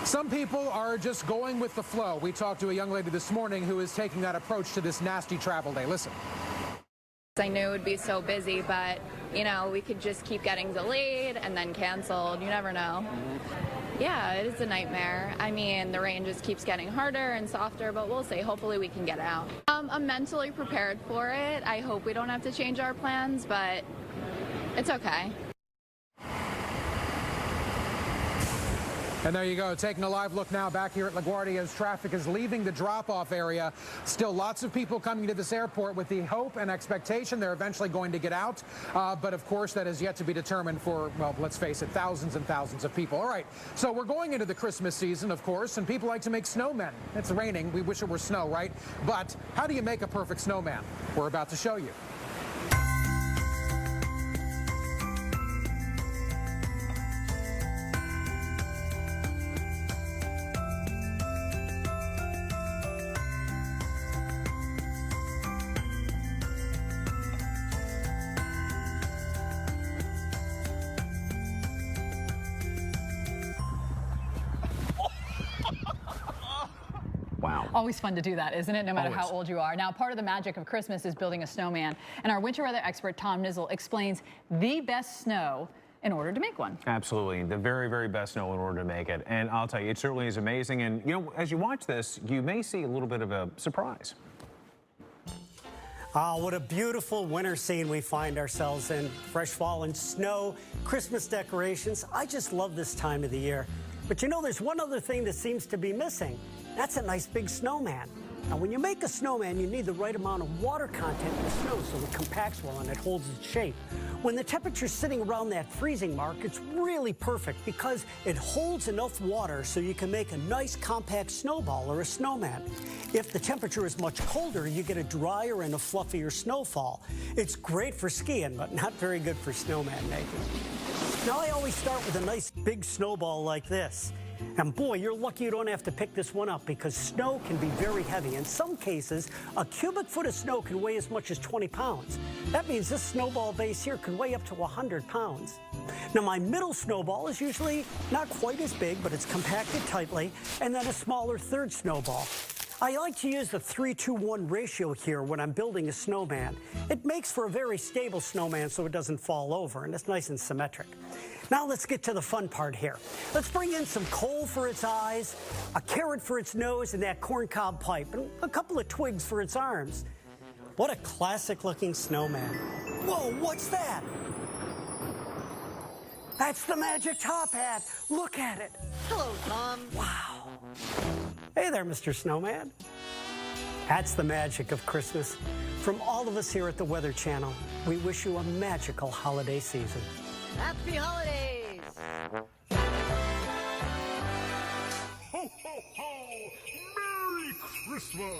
some people are just going with the flow. We talked to a young lady this morning who is taking that approach to this nasty travel day. Listen. I knew it would be so busy, but, you know, we could just keep getting delayed and then canceled. You never know. Yeah, it is a nightmare. I mean, the rain just keeps getting harder and softer, but we'll see. Hopefully we can get out. I'm mentally prepared for it. I hope we don't have to change our plans, but it's okay. And there you go, taking a live look now back here at LaGuardia as traffic is leaving the drop-off area. Still lots of people coming to this airport with the hope and expectation they're eventually going to get out. But of course, that is yet to be determined for, well, let's face it, thousands and thousands of people. All right, so we're going into the Christmas season, of course, and people like to make snowmen. It's raining. We wish it were snow, right? But how do you make a perfect snowman? We're about to show you. Always fun to do that, isn't it? No matter how old you are. Now, part of the magic of Christmas is building a snowman. And our winter weather expert, Tom Nizzle, explains the best snow in order to make one. Absolutely. The very, very best snow in order to make it. And I'll tell you, it certainly is amazing. And, you know, as you watch this, you may see a little bit of a surprise. Oh, what a beautiful winter scene we find ourselves in. Fresh fall and snow, Christmas decorations. I just love this time of the year. But you know, there's one other thing that seems to be missing. That's a nice big snowman. Now, when you make a snowman, you need the right amount of water content in the snow so it compacts well and it holds its shape. When the temperature's sitting around that freezing mark, it's really perfect because it holds enough water so you can make a nice compact snowball or a snowman. If the temperature is much colder, you get a drier and a fluffier snowfall. It's great for skiing, but not very good for snowman making. Now, I always start with a nice big snowball like this. And boy, you're lucky you don't have to pick this one up because snow can be very heavy. In some cases, a cubic foot of snow can weigh as much as 20 pounds. That means this snowball base here could weigh up to 100 pounds. Now, my middle snowball is usually not quite as big, but it's compacted tightly, and then a smaller third snowball. I like to use the 3-to-1 ratio here when I'm building a snowman. It makes for a very stable snowman so it doesn't fall over, and it's nice and symmetric. Now let's get to the fun part here. Let's bring in some coal for its eyes, a carrot for its nose, and that corncob pipe, and a couple of twigs for its arms. What a classic-looking snowman. Whoa, what's that? That's the magic top hat. Look at it. Hello, Tom. Wow. Hey there, Mr. Snowman. That's the magic of Christmas. From all of us here at the Weather Channel, we wish you a magical holiday season. Happy holidays! Ho, ho, ho! Merry Christmas!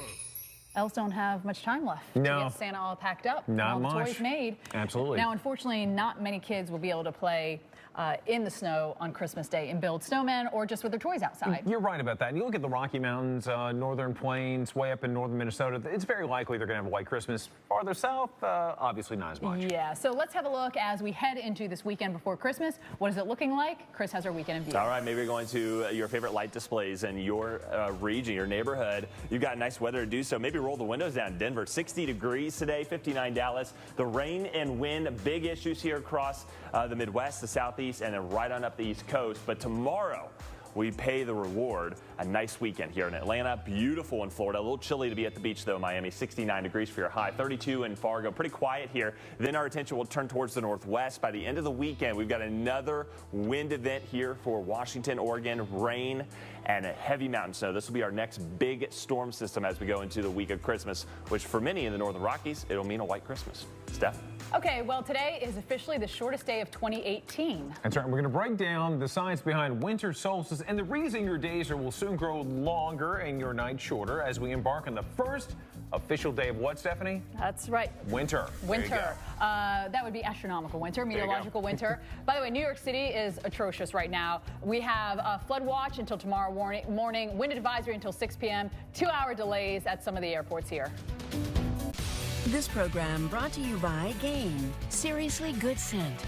Elves don't have much time left to get Santa all packed up. Not all much. the toys made. Absolutely. Now, unfortunately, not many kids will be able to play in the snow on Christmas Day and build snowmen or just with their toys outside. You're right about that. And you look at the Rocky Mountains, northern plains, way up in northern Minnesota, it's very likely they're going to have a white Christmas. Farther south, obviously not as much. Yeah, so let's have a look as we head into this weekend before Christmas. What is it looking like? Chris has our weekend in view. All right, maybe you're going to your favorite light displays in your region, your neighborhood. You've got nice weather to do so. Maybe roll the windows down. Denver, 60 degrees today, 59 Dallas. The rain and wind, big issues here across the Midwest, the Southeast, and then right on up the East Coast. But tomorrow, we pay the reward. A nice weekend here in Atlanta. Beautiful in Florida. A little chilly to be at the beach, though. Miami, 69 degrees for your high. 32 in Fargo. Pretty quiet here. Then our attention will turn towards the northwest. By the end of the weekend, we've got another wind event here for Washington, Oregon. Rain and a heavy mountain snow. This will be our next big storm system as we go into the week of Christmas, which for many in the northern Rockies, it'll mean a white Christmas. Steph? Okay, well, today is officially the shortest day of 2018. That's right. We're going to break down the science behind winter solstice and the reason your days will soon grow longer and your nights shorter as we embark on the first official day of what, Stephanie? That's right. Winter. Winter. That would be astronomical winter, meteorological winter. By the way, New York City is atrocious right now. We have a flood watch until tomorrow morning, wind advisory until 6 p.m., 2-hour delays at some of the airports here. This program brought to you by Gain. Seriously good scent.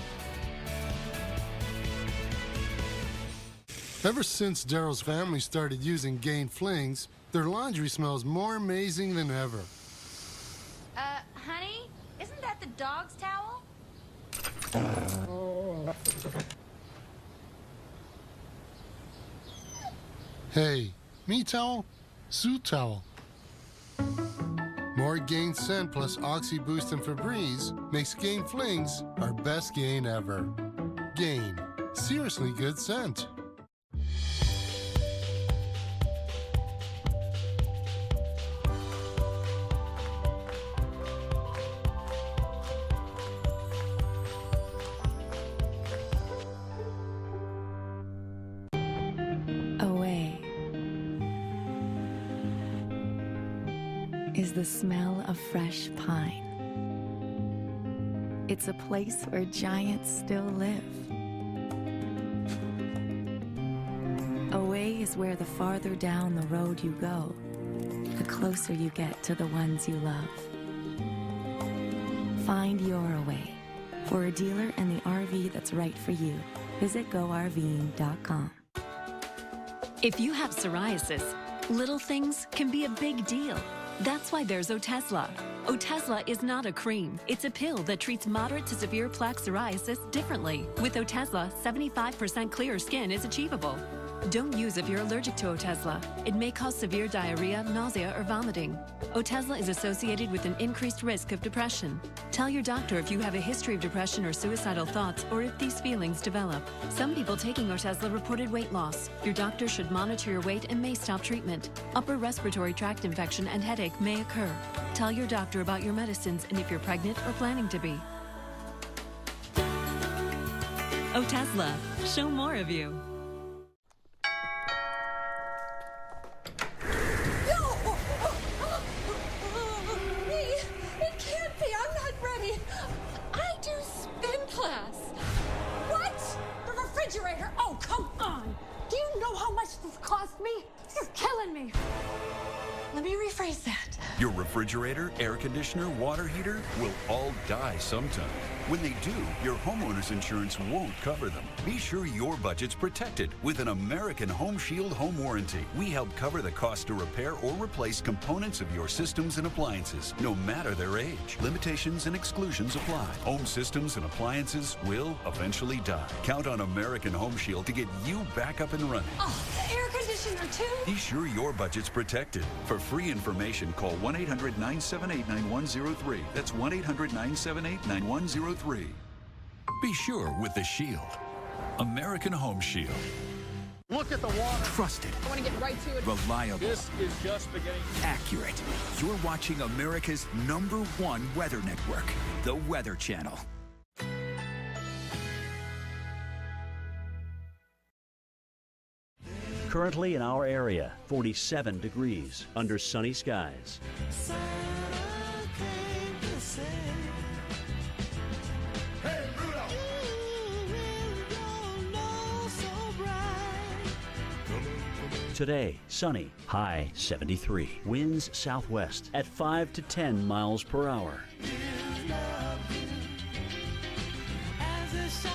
Ever since Daryl's family started using Gain Flings, their laundry smells more amazing than ever. Honey, isn't that the dog's towel? Hey, me towel? Sue towel. More Gain scent plus Oxy Boost and Febreze makes Gain Flings our best gain ever. Gain. Seriously good scent. Is the smell of fresh pine. It's a place where giants still live. Away is where the farther down the road you go, the closer you get to the ones you love. Find your Away. For a dealer and the RV that's right for you, visit GoRVing.com. If you have psoriasis, little things can be a big deal. That's why there's Otezla. Otezla is not a cream. It's a pill that treats moderate to severe plaque psoriasis differently. With Otezla, 75% clear skin is achievable. Don't use if you're allergic to Otezla. It may cause severe diarrhea, nausea, or vomiting. Otezla is associated with an increased risk of depression. Tell your doctor if you have a history of depression or suicidal thoughts, or if these feelings develop. Some people taking Otezla reported weight loss. Your doctor should monitor your weight and may stop treatment. Upper respiratory tract infection and headache may occur. Tell your doctor about your medicines and if you're pregnant or planning to be. Otezla, show more of you. It can't be. I'm not ready. I do spin class. What? The refrigerator? Oh, come on. Do you know how much this cost me? You're killing me. Let me rephrase that. Your refrigerator, air conditioner, water heater will all die sometime. When they do, your homeowner's insurance won't cover them. Be sure your budget's protected with an American Home Shield home warranty. We help cover the cost to repair or replace components of your systems and appliances, no matter their age. Limitations and exclusions apply. Home systems and appliances will eventually die. Count on American Home Shield to get you back up and running. Oh, the air conditioner too? Be sure your budget's protected. For free information, call 1-800-978-9103. That's 1-800-978-9103. Be sure with the Shield. American Home Shield. Look at the water. Trusted. I want to get right to it. Reliable. This is just beginning. Accurate. You're watching America's #1 weather network, the Weather Channel. Currently in our area, 47 degrees under sunny skies. Today, sunny, high 73. Winds southwest at 5 to 10 miles per hour.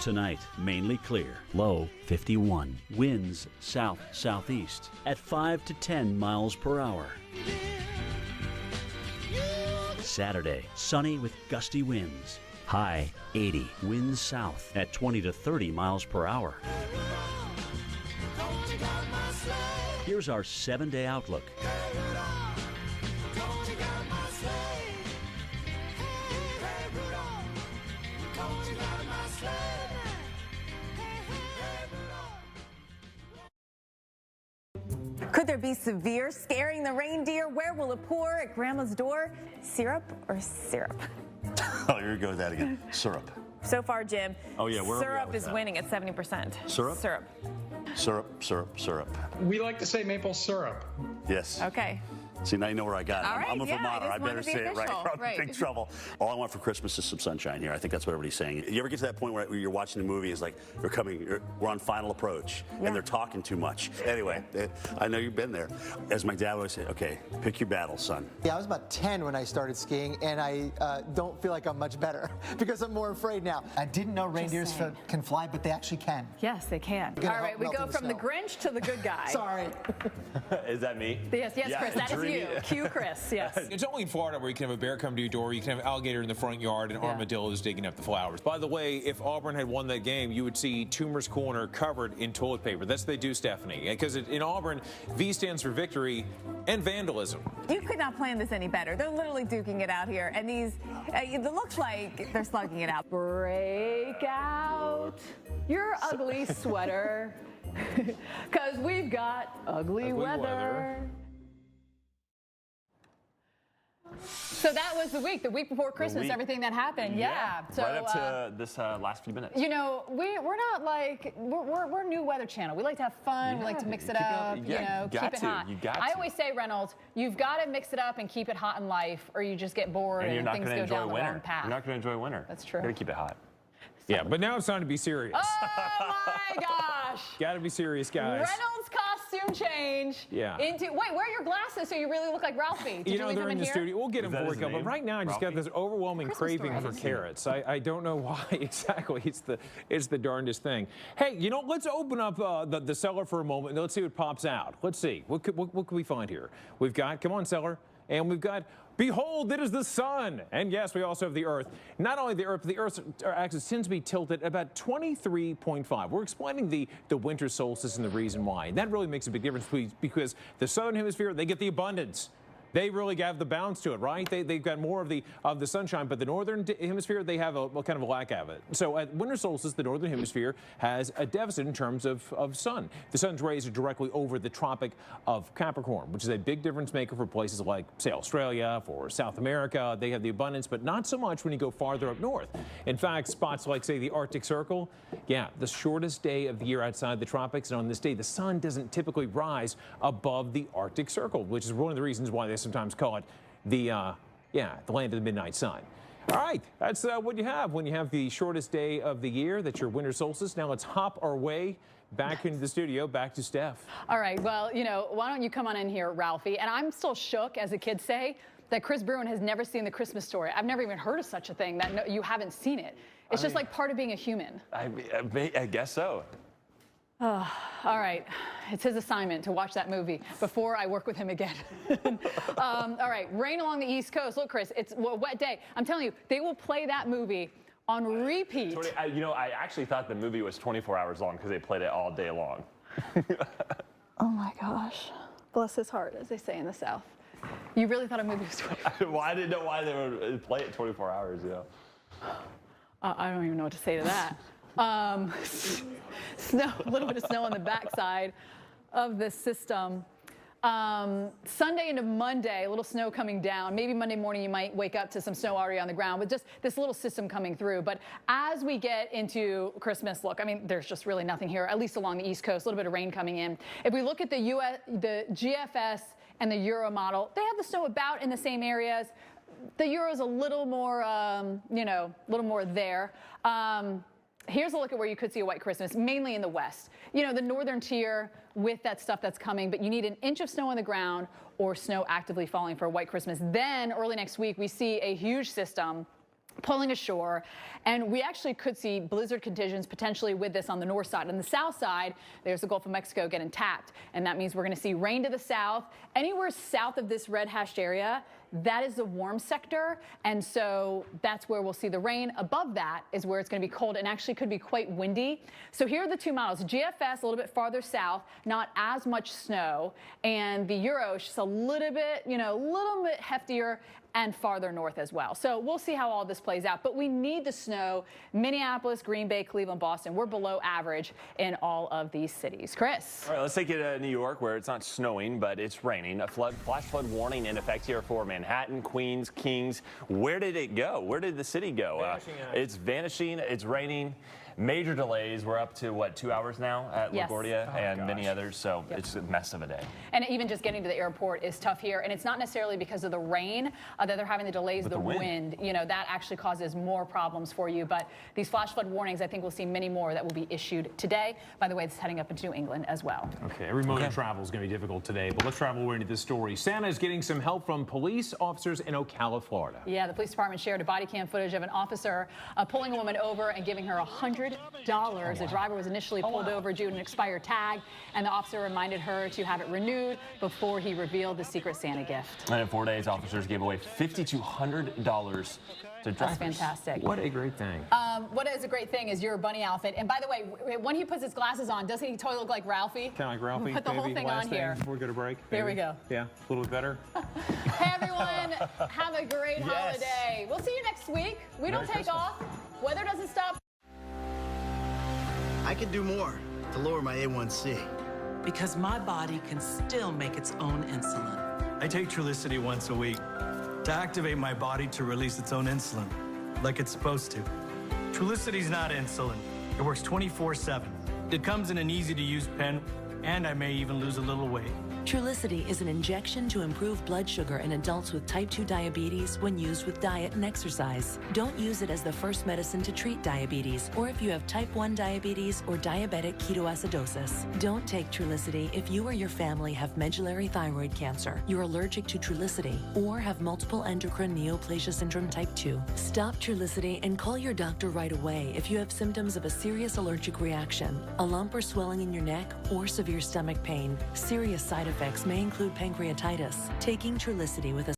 Tonight, mainly clear, low 51. Winds south-southeast at 5 to 10 miles per hour. Saturday, sunny with gusty winds, high 80. Winds south at 20 to 30 miles per hour. Here's our 7-day outlook. Could there be severe scaring the reindeer? Where will it pour? At Grandma's door? Syrup or syrup? Oh, here we go with that again. Syrup. So far, Jim, oh, yeah, syrup is winning at 70%. Syrup? Syrup. Syrup, syrup, syrup. We like to say maple syrup. Yes. Okay. See, now you know where I got it. All right, I'm a Vermonter. I better say it right. I'm right. in big trouble. All I want for Christmas is some sunshine here. I think that's what everybody's saying. You ever get to that point where you're watching the movie, it's like we're on final approach, and they're talking too much. Anyway, I know you've been there. As my dad always said, okay, pick your battles, son. Yeah, I was about 10 when I started skiing, and I don't feel like I'm much better because I'm more afraid now. I didn't know reindeers can fly, but they actually can. Yes, they can. All right, we go from the Grinch to the good guy. Sorry. Is that me? Yes, Chris, that is you. Cue Chris. Yes. It's only in Florida where you can have a bear come to your door, you can have an alligator in the front yard, and armadillos digging up the flowers. By the way, if Auburn had won that game, you would see Toomer's Corner covered in toilet paper. That's what they do, Stephanie. Because in Auburn, V stands for victory and vandalism. You could not plan this any better. They're literally duking it out here, and these, it looks like they're slugging it out. Break out your ugly sweater, because we've got ugly weather. So that was the week before Christmas, everything that happened. Yeah. So, right up to this last few minutes. You know, we're not like, we're new weather channel. We like to have fun. We like to mix it up, keep it hot. I always say, Reynolds, you've got to mix it up and keep it hot in life, or you just get bored and things go down the wrong path. You're not going to enjoy winter. That's true. You got to keep it hot. Yeah, but now it's time to be serious. Oh my gosh. Got to be serious, guys. Reynolds costume change. Yeah. Wait, wear your glasses so you really look like Ralphie. Did you leave they're them in the here? studio. We'll get them for you. But right now, I just got this overwhelming craving for carrots. I don't know why exactly. It's the darndest thing. Hey, let's open up the cellar for a moment and let's see what pops out. Let's see. What can we find here? We've got, come on, cellar. And we've got, behold, it is the sun. And yes, we also have the Earth. Not only the Earth, but the Earth's axis tends to be tilted about 23.5. We're explaining the winter solstice and the reason why. And that really makes a big difference because the southern hemisphere, they get the abundance. They really have the bounce to it, right? They've got more of the sunshine, but the northern hemisphere, they have a kind of a lack of it. So at winter solstice, the northern hemisphere has a deficit in terms of sun. The sun's rays are directly over the Tropic of Capricorn, which is a big difference maker for places like, say, Australia, for South America. They have the abundance, but not so much when you go farther up north. In fact, spots like, say, the Arctic Circle, yeah, the shortest day of the year outside the tropics, and on this day, the sun doesn't typically rise above the Arctic Circle, which is one of the reasons why they sometimes call it the land of the midnight sun. All right, that's what you have when you have the shortest day of the year. That's your winter solstice. Now let's hop our way back into the studio, back to Steph. All right, well, you know, why don't you come on in here, Ralphie? And I'm still shook, as the kids say, that Chris Bruin has never seen The Christmas Story. I've never even heard of such a thing, that you haven't seen it. It's just like part of being a human. I guess so. All right, it's his assignment to watch that movie before I work with him again. All right, rain along the East Coast. Look, Chris, it's a wet day. I'm telling you, they will play that movie on repeat. You know, I actually thought the movie was 24 hours long because they played it all day long. Oh my gosh, bless his heart, as they say in the South. You really thought a movie was 24 hours? Well, I didn't know why they would play it 24 hours, you know. I don't even know what to say to that. Snow, a little bit of snow on the backside of this system. Sunday into Monday, a little snow coming down. Maybe Monday morning you might wake up to some snow already on the ground, but just this little system coming through. But as we get into Christmas, look, I mean, there's just really nothing here, at least along the East Coast, a little bit of rain coming in. If we look at the GFS and the Euro model, they have the snow about in the same areas. The Euro's a little more, you know, a little more there. Here's a look at where you could see a white Christmas, mainly in the west. You know, the northern tier with that stuff that's coming, but you need an inch of snow on the ground or snow actively falling for a white Christmas. Then early next week, we see a huge system pulling ashore, and we actually could see blizzard conditions potentially with this on the north side. On the south side, there's the Gulf of Mexico getting tapped, and that means we're going to see rain to the south. Anywhere south of this red hashed area, that is the warm sector, and so that's where we'll see the rain. Above that is where it's going to be cold and actually could be quite windy. So here are the two models. GFS, a little bit farther south, not as much snow, and the Euro is just a little bit, you know, a little bit heftier and farther north as well. So we'll see how all this plays out. But we need the snow. Minneapolis, Green Bay, Cleveland, Boston, we're below average in all of these cities. Chris. All right, let's take it to New York, where it's not snowing, but it's raining. A flash flood warning in effect here for Manhattan, Queens, Kings. Where did it go? Where did the city go? It's vanishing. It's raining. Major delays. We're up to, what, 2 hours now at LaGuardia and many others, so it's a mess of a day. And even just getting to the airport is tough here, and it's not necessarily because of the rain that they're having the delays, the wind. You know, that actually causes more problems for you, but these flash flood warnings, I think we'll see many more that will be issued today. By the way, it's heading up into New England as well. Okay, every mode of travel is going to be difficult today, but let's travel into this story. Santa is getting some help from police officers in Ocala, Florida. Yeah, the police department shared a body cam footage of an officer pulling a woman over and giving her $100. The driver was initially pulled over due to an expired tag, and the officer reminded her to have it renewed before he revealed the Secret Santa gift. And in 4 days, officers gave away $5,200 to drivers. That's fantastic. What a great thing. What is a great thing is your bunny outfit. And by the way, when he puts his glasses on, doesn't he totally look like Ralphie? Kind of like Ralphie. Put the whole thing on here. Before we go to break. Here we go. Yeah, a little bit better. Hey, everyone. Have a great holiday. We'll see you next week. We don't take off. Weather doesn't stop. I can do more to lower my A1C. Because my body can still make its own insulin. I take Trulicity once a week to activate my body to release its own insulin, like it's supposed to. Trulicity's not insulin. It works 24/7. It comes in an easy-to-use pen, and I may even lose a little weight. Trulicity is an injection to improve blood sugar in adults with type 2 diabetes when used with diet and exercise. Don't use it as the first medicine to treat diabetes or if you have type 1 diabetes or diabetic ketoacidosis. Don't take Trulicity if you or your family have medullary thyroid cancer, you're allergic to Trulicity, or have multiple endocrine neoplasia syndrome type 2. Stop Trulicity and call your doctor right away if you have symptoms of a serious allergic reaction, a lump or swelling in your neck, or severe stomach pain. Serious side effects may include pancreatitis. Taking Trulicity with a